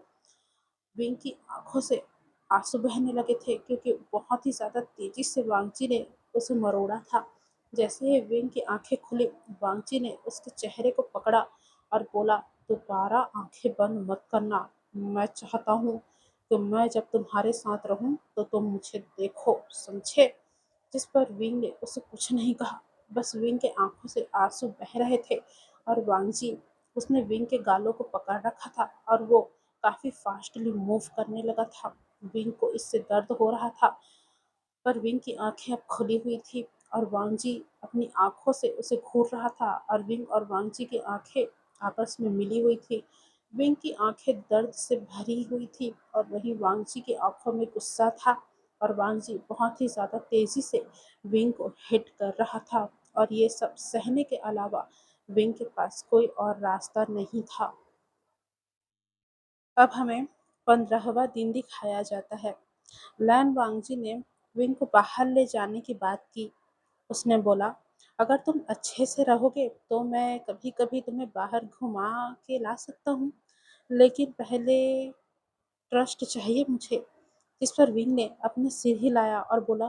विंग की आंखों से आंसू बहने लगे थे, क्योंकि बहुत ही ज्यादा तेजी से वांगची ने उसे मरोड़ा था। जैसे ही विंग की आंखें खुली, वांगची ने उसके चेहरे को पकड़ा और बोला, दोबारा आंखें बंद मत करना। मैं चाहता हूँ कि मैं जब तुम्हारे साथ रहूं तो तुम मुझे देखो, समझे? जिस पर विंग ने उसे कुछ नहीं कहा, बस विंग के आंखों से आंसू बह रहे थे। और वांगजी, उसने विंग के गालों को पकड़ रखा था और वो काफी फास्टली मूव करने लगा था। विंग को इससे दर्द हो रहा था, पर विंग की आंखें अब खुली हुई थी और वांगजी अपनी आंखों से उसे घूर रहा था, और विंग और वांगजी की आंखें आपस में मिली हुई थी। विंग की आंखें दर्द से भरी हुई थी और वहीं वांगजी की आंखों में गुस्सा था, और वांगजी बहुत ही ज्यादा तेजी से विंग को हिट कर रहा था, और ये सब सहने के अलावा विंग के पास कोई और रास्ता नहीं था। अब हमें 15वां दिन दिखाया जाता है। लैन वांगजी ने विंग को बाहर ले जाने की बात की। उसने बोला, अगर तुम अच्छे से रहोगे तो मैं कभी कभी तुम्हें बाहर घुमा के ला सकता हूँ, लेकिन पहले ट्रस्ट चाहिए मुझे। इस पर विंग ने अपना सिर हिलाया और बोला,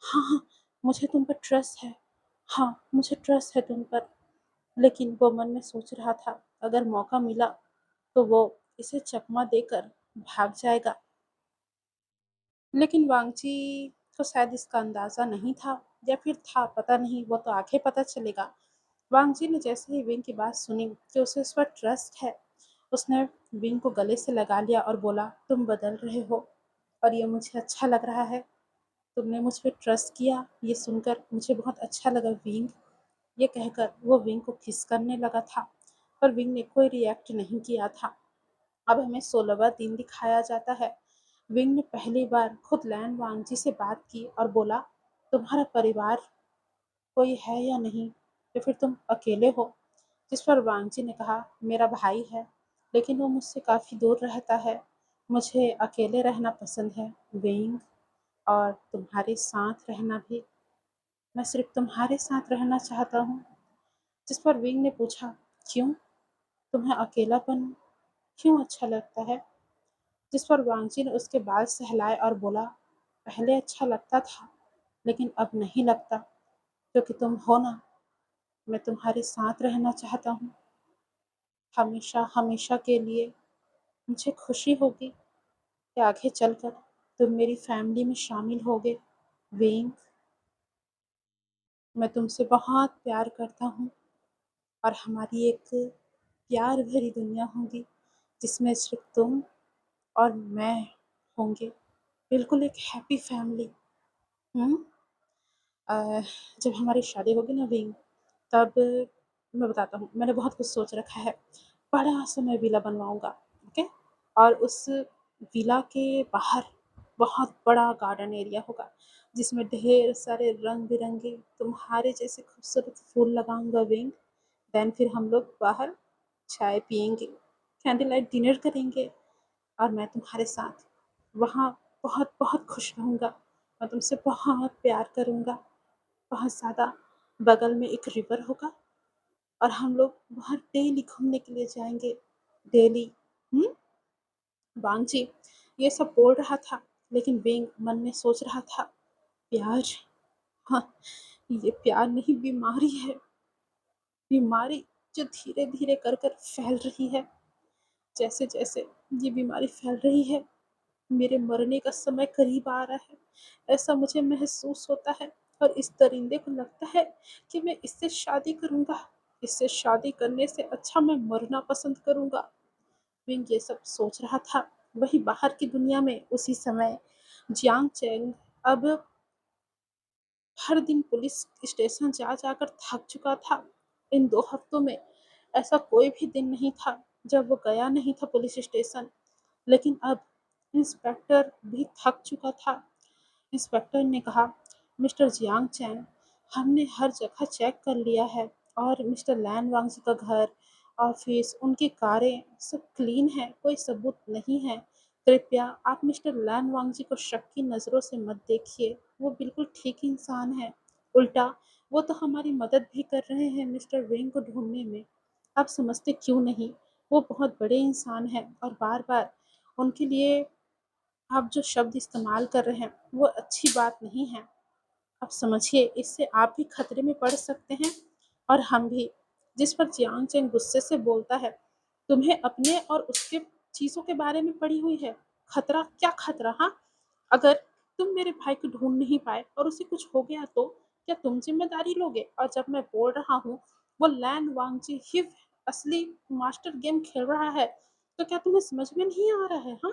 हाँ हाँ, मुझे तुम पर ट्रस्ट है। हाँ, मुझे ट्रस्ट है तुम पर। लेकिन वो मन में सोच रहा था, अगर मौका मिला तो वो इसे चकमा देकर भाग जाएगा। लेकिन वांगची को शायद इसका अंदाजा नहीं था, या फिर था, पता नहीं, वो तो आगे पता चलेगा। वांगजी ने जैसे ही विंग की बात सुनी कि उसे उस पर ट्रस्ट है, उसने विंग को गले से लगा लिया और बोला, तुम बदल रहे हो और ये मुझे अच्छा लग रहा है। तुमने मुझ पर ट्रस्ट किया, ये सुनकर मुझे बहुत अच्छा लगा विंग। ये कहकर वो विंग को किस करने लगा था, पर विंग ने कोई रिएक्ट नहीं किया था। अब हमें 16वां दिन दिखाया जाता है। विंग ने पहली बार खुद लैन वांगजी से बात की और बोला, तुम्हारा परिवार कोई है या नहीं, या फिर तुम अकेले हो? जिस पर वांगजी ने कहा, मेरा भाई है, लेकिन वो मुझसे काफ़ी दूर रहता है। मुझे अकेले रहना पसंद है विंग, और तुम्हारे साथ रहना भी। मैं सिर्फ तुम्हारे साथ रहना चाहता हूँ। जिस पर विंग ने पूछा, क्यों? तुम्हें अकेलापन क्यों अच्छा लगता है? जिस पर वांगजी ने उसके बाल सहलाए और बोला, पहले अच्छा लगता था, लेकिन अब नहीं लगता, क्योंकि तुम हो ना। मैं तुम्हारे साथ रहना चाहता हूँ, हमेशा हमेशा के लिए। मुझे खुशी होगी कि आगे चलकर तुम मेरी फैमिली में शामिल होगे वेंग। मैं तुमसे बहुत प्यार करता हूँ, और हमारी एक प्यार भरी दुनिया होगी, जिसमें सिर्फ तुम और मैं होंगे। बिल्कुल एक हैप्पी फैमिली। हम्म अ, जब हमारी शादी होगी ना विंग, तब मैं बताता हूँ, मैंने बहुत कुछ सोच रखा है। बड़ा सा मैं विला बनवाऊंगा, ओके। और उस विला के बाहर बहुत बड़ा गार्डन एरिया होगा, जिसमें ढेर सारे रंग बिरंगे तुम्हारे जैसे खूबसूरत फूल लगाऊंगा विंग। देन फिर हम लोग बाहर चाय पियेंगे, कैंडल लाइट डिनर करेंगे, और मैं तुम्हारे साथ वहाँ बहुत बहुत खुश रहूँगा। मैं तुमसे बहुत प्यार करूँगा, बहुत ज़्यादा। बगल में एक रिवर होगा, और हम लोग वहाँ डेली घूमने के लिए जाएंगे, डेली। हम्म बांगची ये सब बोल रहा था, लेकिन बेंग मन में सोच रहा था, प्यार, हाँ, ये प्यार नहीं, बीमारी है। बीमारी जो धीरे धीरे कर कर फैल रही है। जैसे जैसे ये बीमारी फैल रही है, मेरे मरने का समय करीब आ रहा है, ऐसा मुझे महसूस होता है। और इस दरिंदे को लगता है कि मैं इससे शादी करूंगा, इससे शादी करने से अच्छा मैं मरना पसंद करूंगा। विंग ये सब सोच रहा था। वही बाहर की दुनिया में उसी समय जियांग चैंग अब हर दिन पुलिस स्टेशन जा जाकर थक चुका था। इन 2 हफ्तों में ऐसा कोई भी दिन नहीं था जब वो गया नहीं था पुलिस स्टेशन। लेकिन अब इंस्पेक्टर भी थक चुका था। इंस्पेक्टर ने कहा, मिस्टर जियांग चैन, हमने हर जगह चेक कर लिया है और मिस्टर लैन वांगजी का घर, ऑफिस, उनकी कारें सब क्लीन है, कोई सबूत नहीं है। कृपया आप मिस्टर लैन वांगजी को शक की नज़रों से मत देखिए। वो बिल्कुल ठीक इंसान है। उल्टा वो तो हमारी मदद भी कर रहे हैं मिस्टर वेंग को ढूंढने में। आप समझते क्यों नहीं? वो बहुत बड़े इंसान हैं और बार बार उनके लिए आप जो शब्द इस्तेमाल कर रहे हैं वो अच्छी बात नहीं है। आप समझिए, इससे आप भी खतरे में पड़ सकते हैं और हम भी। जिस पर जियांग चैन गुस्से से बोलता है, तुम्हें अपने और उसके चीजों के बारे में पड़ी हुई है। खतरा? क्या खतरा? हाँ, अगर तुम मेरे भाई को ढूंढ नहीं पाए और उसे कुछ हो गया तो क्या तुम जिम्मेदारी लोगे? और जब मैं बोल रहा हूँ वो लैन वांगजी ही असली मास्टर गेम खेल रहा है, तो क्या तुम्हें समझ में नहीं आ रहा है? हाँ,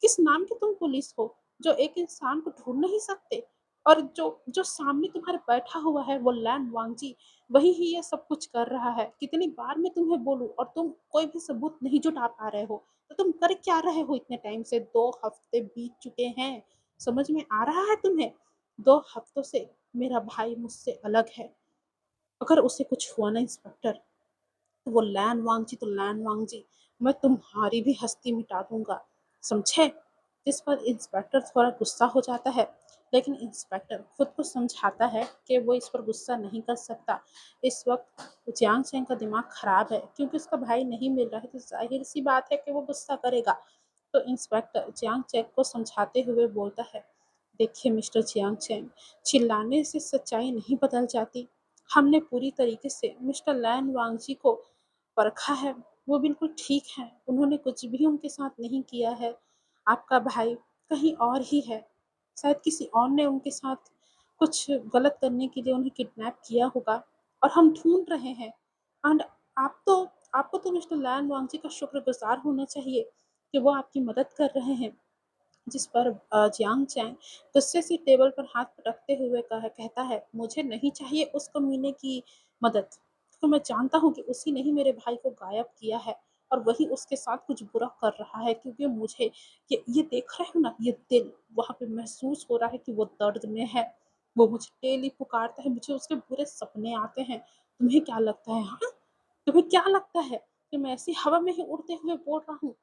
किस नाम की तुम पुलिस हो जो एक इंसान को ढूंढ नहीं सकते? और जो जो सामने तुम्हारे बैठा हुआ है वो लैन वांगजी, वही ही ये सब कुछ कर रहा है। कितनी बार मैं तुम्हें बोलूं और तुम कोई भी सबूत नहीं जुटा पा रहे हो। तो तुम कर क्या रहे हो इतने टाइम से? 2 हफ्ते बीत चुके हैं। समझ में आ रहा है तुम्हें? 2 हफ्तों से मेरा भाई मुझसे अलग है। अगर उसे कुछ हुआ ना इंस्पेक्टर, तो वो लैन वांगजी तो लैन वांगजी, मैं तुम्हारी भी हस्ती मिटा दूंगा, समझे? जिस पर इंस्पेक्टर थोड़ा गुस्सा हो जाता है, लेकिन इंस्पेक्टर खुद को समझाता है कि वो इस पर गुस्सा नहीं कर सकता। इस वक्त जियांग चैंग का दिमाग खराब है क्योंकि उसका भाई नहीं मिल रहा है, तो जाहिर सी बात है कि वो गुस्सा करेगा। तो इंस्पेक्टर जियांग चैंग को समझाते हुए बोलता है, देखिए मिस्टर जियांग चैंग, चिल्लाने से सच्चाई नहीं बदल जाती। हमने पूरी तरीके से मिस्टर लैन वांगजी को परखा है। वो बिल्कुल ठीक है, उन्होंने कुछ भी उनके साथ नहीं किया है। आपका भाई कहीं और ही है। शायद किसी और ने उनके साथ कुछ गलत करने के लिए उन्हें किडनैप किया होगा और हम ढूंढ रहे हैं। एंड आप तो आपको तो मिस्टर लैन वांगजी का शुक्रगुजार होना चाहिए कि वो आपकी मदद कर रहे हैं। जिस पर जियांग चैंग गुस्से से टेबल पर हाथ पटकते हुए कहता है, मुझे नहीं चाहिए उस कमीने की मदद। तो मैं जानता हूँ कि उसी ने ही मेरे भाई को गायब किया है और वही उसके साथ कुछ बुरा कर रहा है, क्योंकि मुझे ये देख रहे हो ना, ये दिल वहाँ पे महसूस हो रहा है कि वो दर्द में है। वो मुझे डेली पुकारता है, मुझे उसके बुरे सपने आते हैं। तुम्हें क्या लगता है? हाँ, तुम्हें क्या लगता है कि मैं ऐसी हवा में ही उड़ते हुए बोल रहा हूँ?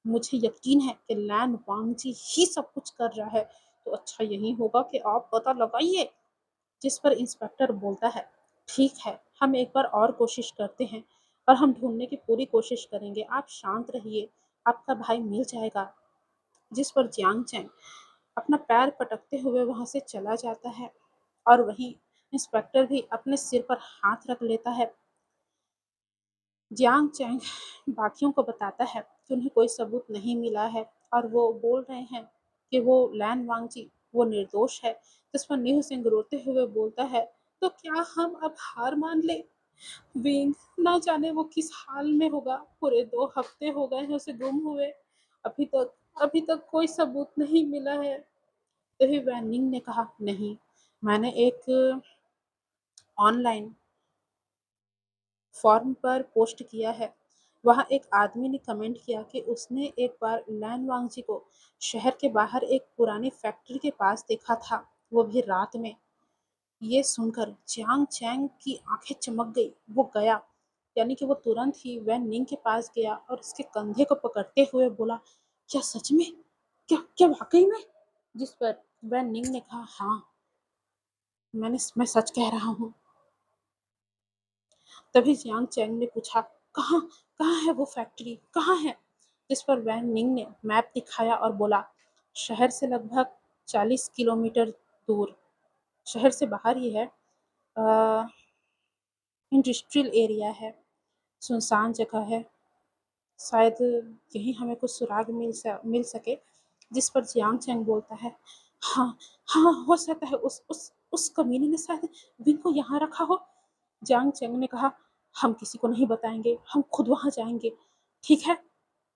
मुझे यकीन है कि लैन वांगजी ही सब कुछ कर रहा है। तो अच्छा यही होगा कि आप पता लगाइए। जिस पर इंस्पेक्टर बोलता है, ठीक है, हम एक बार और कोशिश करते हैं और हम ढूंढने की पूरी कोशिश करेंगे। आप शांत रहिए, आपका भाई मिल जाएगा। जिस पर जियांग चैंग अपना पैर पटकते हुए वहां से चला जाता है और वहीं इंस्पेक्टर भी अपने सिर पर हाथ रख लेता है। जियांग चैंग बाकियों को बताता है कि उन्हें कोई सबूत नहीं मिला है और वो बोल रहे हैं कि वो लैन वांगजी वो निर्दोष है। जिस पर न्यू सिंह रोते हुए बोलता है, तो क्या हम अब हार मान ले? विंग ना जाने वो किस हाल में होगा। पूरे 2 हफ्ते हो गए हैं उसे गुम हुए। अभी तक कोई सबूत नहीं मिला है। तभी वैनिंग ने कहा, नहीं, मैंने एक ऑनलाइन फॉर्म पर पोस्ट किया है। वहाँ एक आदमी ने कमेंट किया कि उसने एक बार लैन वांगजी को शहर के बाहर एक पुरानी फैक्ट्री के पास देखा था, वो भी रात में। ये सुनकर जियांग चैंग की आंखें चमक गई। वो गया, यानी कि वो तुरंत ही वैन निंग के पास गया और उसके कंधे को पकड़ते हुए बोला, क्या सच में? क्या क्या वाकई में? जिस पर वैन निंग ने कहा, हाँ, मैं सच कह रहा हूँ। तभी जियांग चैंग ने पूछा, कहाँ कहाँ है वो फैक्ट्री, कहाँ है? जिस पर वैन निंग ने मैप दिखाया और बोला, शहर से लगभग 40 किलोमीटर दूर, शहर से बाहर ही है। इंडस्ट्रियल एरिया है, सुनसान जगह है, शायद यहीं हमें कुछ सुराग मिल सके। जिस पर जियांग चैंग बोलता है, हाँ हाँ, हो सकता है उस कमीने ने शायद विंग को यहाँ रखा हो। जियांग चैंग ने कहा, हम किसी को नहीं बताएंगे, हम खुद वहां जाएंगे। ठीक है,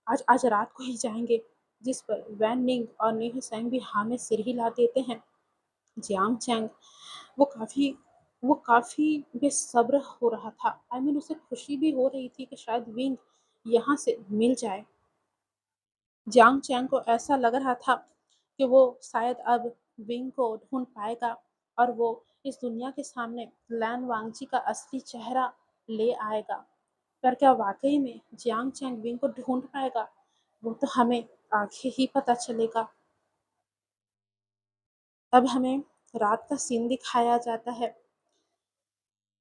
आज आज रात को ही जाएंगे। जिस पर वैन निंग और नीह सेंग भी हाँ में सिर हिला देते हैं। जियांग चैंग वो काफ़ी वो काफ़ी बेसब्र हो रहा था। आई मीन उसे खुशी भी हो रही थी कि शायद विंग यहाँ से मिल जाए। जियांग चैंग को ऐसा लग रहा था कि वो शायद अब विंग को ढूंढ पाएगा और वो इस दुनिया के सामने लैन वांगजी का असली चेहरा ले आएगा। पर क्या वाकई में जियांग चैंग विंग को ढूंढ पाएगा? वो तो हमें आगे ही पता चलेगा। अब हमें रात का सीन दिखाया जाता है।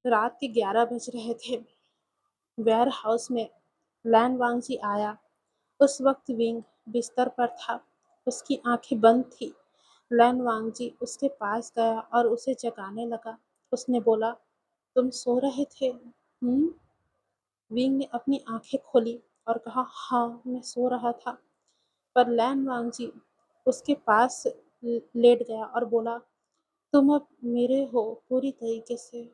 रात के 11 बज रहे थे। वेयर हाउस में लैन वांगजी आया। उस वक्त विंग बिस्तर पर था। उसकी आंखें बंद थी। लैन वांगजी उसके पास गया और उसे जगाने लगा। उसने बोला, तुम सो रहे थे? विंग ने अपनी आंखें खोली और कहा, हाँ, मैं सो रहा था। पर लैन वांगजी उसके पास लेट गया और बोला, तुम अब मेरे हो पूरी तरीके से।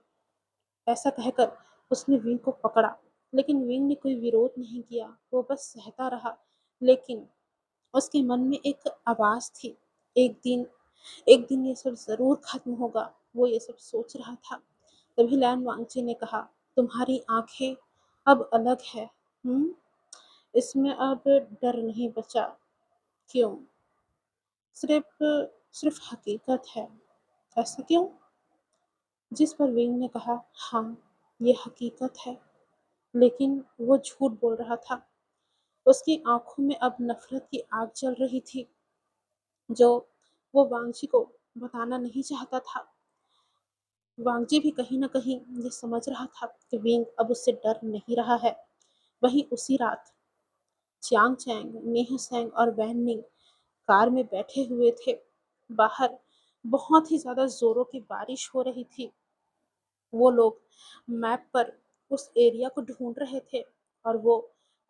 ऐसा कहकर उसने विंग को पकड़ा, लेकिन विंग ने कोई विरोध नहीं किया। वो बस सहता रहा। लेकिन उसके मन में एक आवाज थी, एक दिन एक दिन ये सब जरूर खत्म होगा। वो ये सब सोच रहा था। तभी लैन वांगची ने कहा, तुम्हारी आंखें अब अलग है। हम्म इसमें अब डर नहीं बचा। क्यों? सिर्फ सिर्फ हकीकत है। ऐसा क्यों? जिस पर विंग ने कहा, हाँ, ये हकीकत है। लेकिन वो झूठ बोल रहा था। उसकी आंखों में अब नफरत की आग जल रही थी, जो वो वांगजी को बताना नहीं चाहता था। वांगजी भी कहीं न कहीं ये समझ रहा था कि विंग अब उससे डर नहीं रहा है। वहीं उसी रात चियांग चैंग, नेहा सेंग और वैन निंग कार में बैठे हुए थे। बाहर बहुत ही ज़्यादा ज़ोरों की बारिश हो रही थी। वो लोग मैप पर उस एरिया को ढूंढ रहे थे और वो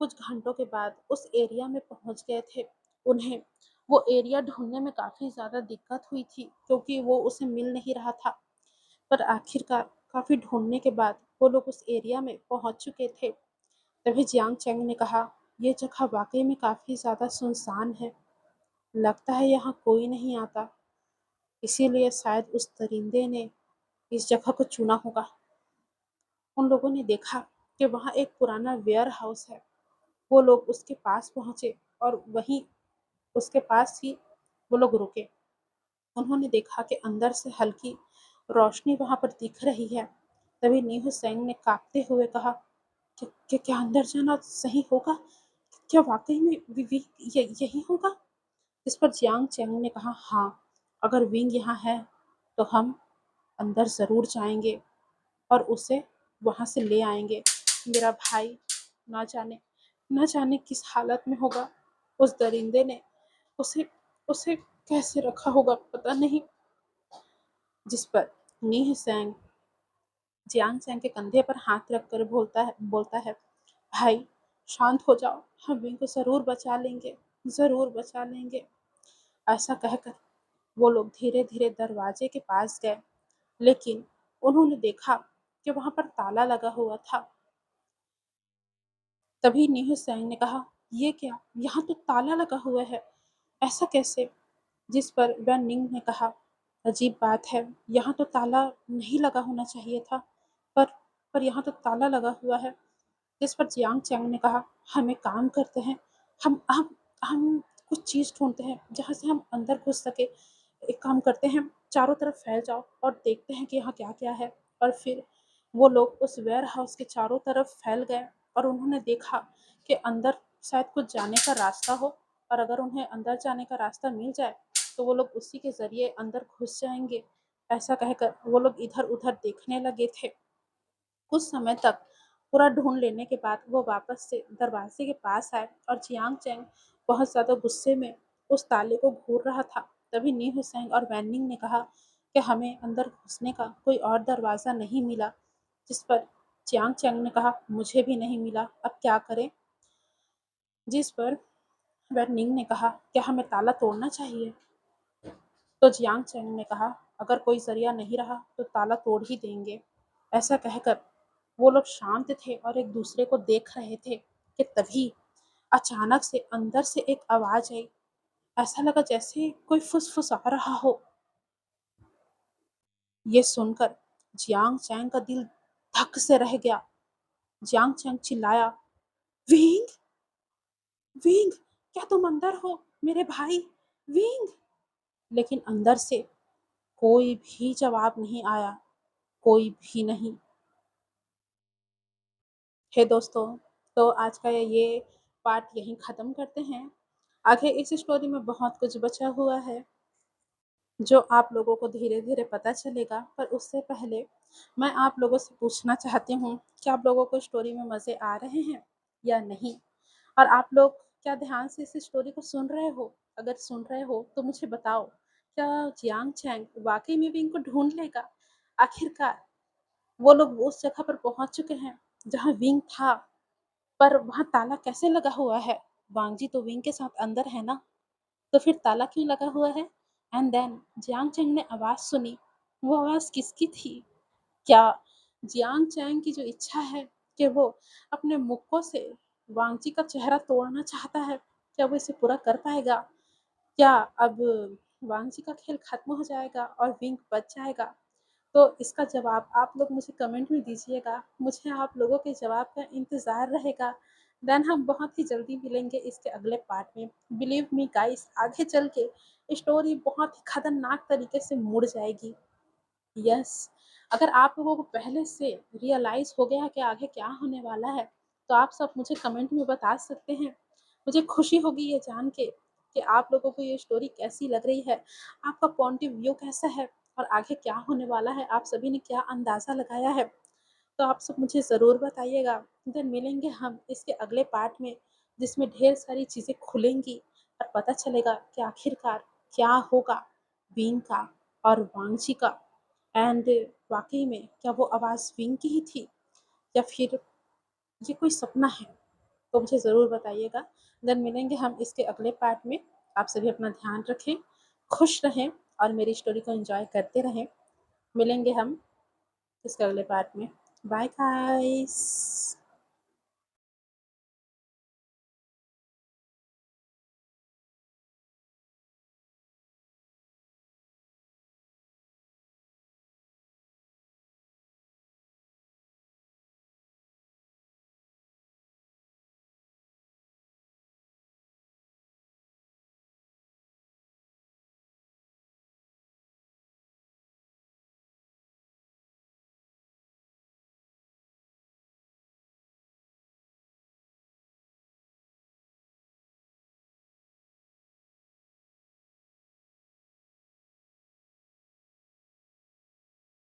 कुछ घंटों के बाद उस एरिया में पहुंच गए थे। उन्हें वो एरिया ढूंढने में काफ़ी ज़्यादा दिक्कत हुई थी, क्योंकि वो उसे मिल नहीं रहा था। पर आखिरकार काफ़ी ढूंढने के बाद वो लोग उस एरिया में पहुंच चुके थे। तभी जियांग चैंग ने कहा, ये जगह वाकई में काफ़ी ज़्यादा सुनसान है। लगता है यहाँ कोई नहीं आता। इसीलिए शायद उस दरिंदे ने इस जगह को चुना होगा। उन लोगों ने देखा कि वहाँ एक पुराना वेयर हाउस है। वो लोग उसके पास पहुँचे और वहीं उसके पास ही वो लोग रुके। उन्होंने देखा कि अंदर से हल्की रोशनी वहाँ पर दिख रही है। तभी नीहू सेंग ने काँपते हुए कहा, क्या अंदर जाना सही होगा? क्या वाक़ई में यही होगा? इस पर जियांग चैंग ने कहा, हाँ, अगर विंग यहाँ है तो हम अंदर ज़रूर जाएँगे और उसे वहाँ से ले आएँगे। मेरा भाई ना जाने ना जाने किस हालत में होगा। उस दरिंदे ने उसे उसे कैसे रखा होगा पता नहीं। जिस पर नीह सेंग जियांग सेंग के कंधे पर हाथ रखकर बोलता है, भाई, शांत हो जाओ, हम विंग को ज़रूर बचा लेंगे, ज़रूर बचा लेंगे। ऐसा कहकर वो लोग धीरे-धीरे दरवाजे के पास गए, लेकिन उन्होंने देखा कि वहाँ पर ताला लगा हुआ था। तभी नीहू सेंग ने कहा, ये क्या? यहाँ तो ताला लगा हुआ है। ऐसा कैसे? जिस पर वैन निंग ने कहा, अजीब बात है, यहाँ तो ताला नहीं लगा होना चाहिए था, पर पर यहाँ तो ताला लगा हुआ है। जिस पर जियांग चैंग ने कहा, हम एक काम करते हैं, हम कुछ चीज़ ढूँढते हैं जहाँ से हम अंदर घुस सके। एक काम करते हैं, चारों तरफ फैल जाओ और देखते हैं कि यहाँ क्या-क्या है। और फिर वो लोग उस वेयर हाउस के चारों तरफ फैल गए और उन्होंने देखा कि अंदर शायद कुछ जाने का रास्ता हो, और अगर उन्हें अंदर जाने का रास्ता मिल जाए तो वो लोग उसी के ज़रिए अंदर घुस जाएँगे। ऐसा कहकर वो लोग इधर-उधर देखने लगे थे। कुछ समय तक पूरा ढूंढ लेने के बाद वो वापस से दरवाजे के पास आए और जियांग चैंग बहुत ज़्यादा गुस्से में उस ताले को घूर रहा था। तभी नी हुसैन और वैनिंग ने कहा कि हमें अंदर घुसने का कोई और दरवाज़ा नहीं मिला। जिस पर जियांग चैंग ने कहा, मुझे भी नहीं मिला, अब क्या करें? जिस पर वैनिंग ने कहा, क्या हमें ताला तोड़ना चाहिए? तो जियांग चैंग ने कहा, अगर कोई जरिया नहीं रहा तो ताला तोड़ ही देंगे। ऐसा कहकर वो लोग शांत थे और एक दूसरे को देख रहे थे कि तभी अचानक से अंदर से एक आवाज आई, ऐसा लगा जैसे कोई फुसफुसा रहा हो। ये सुनकर जियांग चैंग का दिल धक से रह गया। जियांग चैंग चिल्लाया, विंग, विंग, क्या तुम अंदर हो मेरे भाई, विंग। लेकिन अंदर से कोई भी जवाब नहीं आया, कोई भी नहीं। हे दोस्तों, तो आज का ये पार्ट यहीं ख़त्म करते हैं। आगे इस स्टोरी में बहुत कुछ बचा हुआ है जो आप लोगों को धीरे-धीरे पता चलेगा। पर उससे पहले मैं आप लोगों से पूछना चाहती हूँ, क्या आप लोगों को स्टोरी में मज़े आ रहे हैं या नहीं? और आप लोग क्या ध्यान से इस स्टोरी को सुन रहे हो? अगर सुन रहे हो तो मुझे बताओ, क्या जियांग चैंग वाक़ई में विंग को ढूँढ लेगा? आखिरकार वो लोग उस जगह पर पहुँच चुके हैं जहाँ विंग था, पर वहाँ ताला कैसे लगा हुआ है? वांग तो विंग के साथ अंदर है ना, तो फिर ताला क्यों लगा हुआ है? एंड देन जियांग चैंग ने आवाज़ सुनी, वो आवाज़ किसकी थी? क्या जियांग चैंग की जो इच्छा है कि वो अपने मुक्कों से वांगजी का चेहरा तोड़ना चाहता है, क्या वो इसे पूरा कर पाएगा? क्या अब वांगजी का खेल खत्म हो जाएगा और विंग बच जाएगा? तो इसका जवाब आप लोग मुझे कमेंट में दीजिएगा। मुझे आप लोगों के जवाब का इंतज़ार रहेगा। देन हम बहुत ही जल्दी मिलेंगे इसके अगले पार्ट में। बिलीव मी गाइस, आगे चल के स्टोरी बहुत ही खतरनाक तरीके से मुड़ जाएगी। यस, अगर आप लोगों को पहले से रियलाइज़ हो गया कि आगे क्या होने वाला है, तो आप सब मुझे कमेंट में बता सकते हैं। मुझे खुशी होगी ये जान के कि आप लोगों को ये स्टोरी कैसी लग रही है, आपका पॉइंट ऑफ व्यू कैसा है और आगे क्या होने वाला है, आप सभी ने क्या अंदाज़ा लगाया है। तो आप सब मुझे ज़रूर बताइएगा। देन मिलेंगे हम इसके अगले पार्ट में, जिसमें ढेर सारी चीज़ें खुलेंगी और पता चलेगा कि आखिरकार क्या होगा बीइंग का और वांगची का। एंड वाक़ई में क्या वो आवाज़ विंग की ही थी या फिर ये कोई सपना है? तो मुझे ज़रूर बताइएगा। देन मिलेंगे हम इसके अगले पार्ट में। आप सभी अपना ध्यान रखें, खुश रहें और मेरी स्टोरी को एन्जॉय करते रहें। मिलेंगे हम इसके अगले पार्ट में। Bye guys.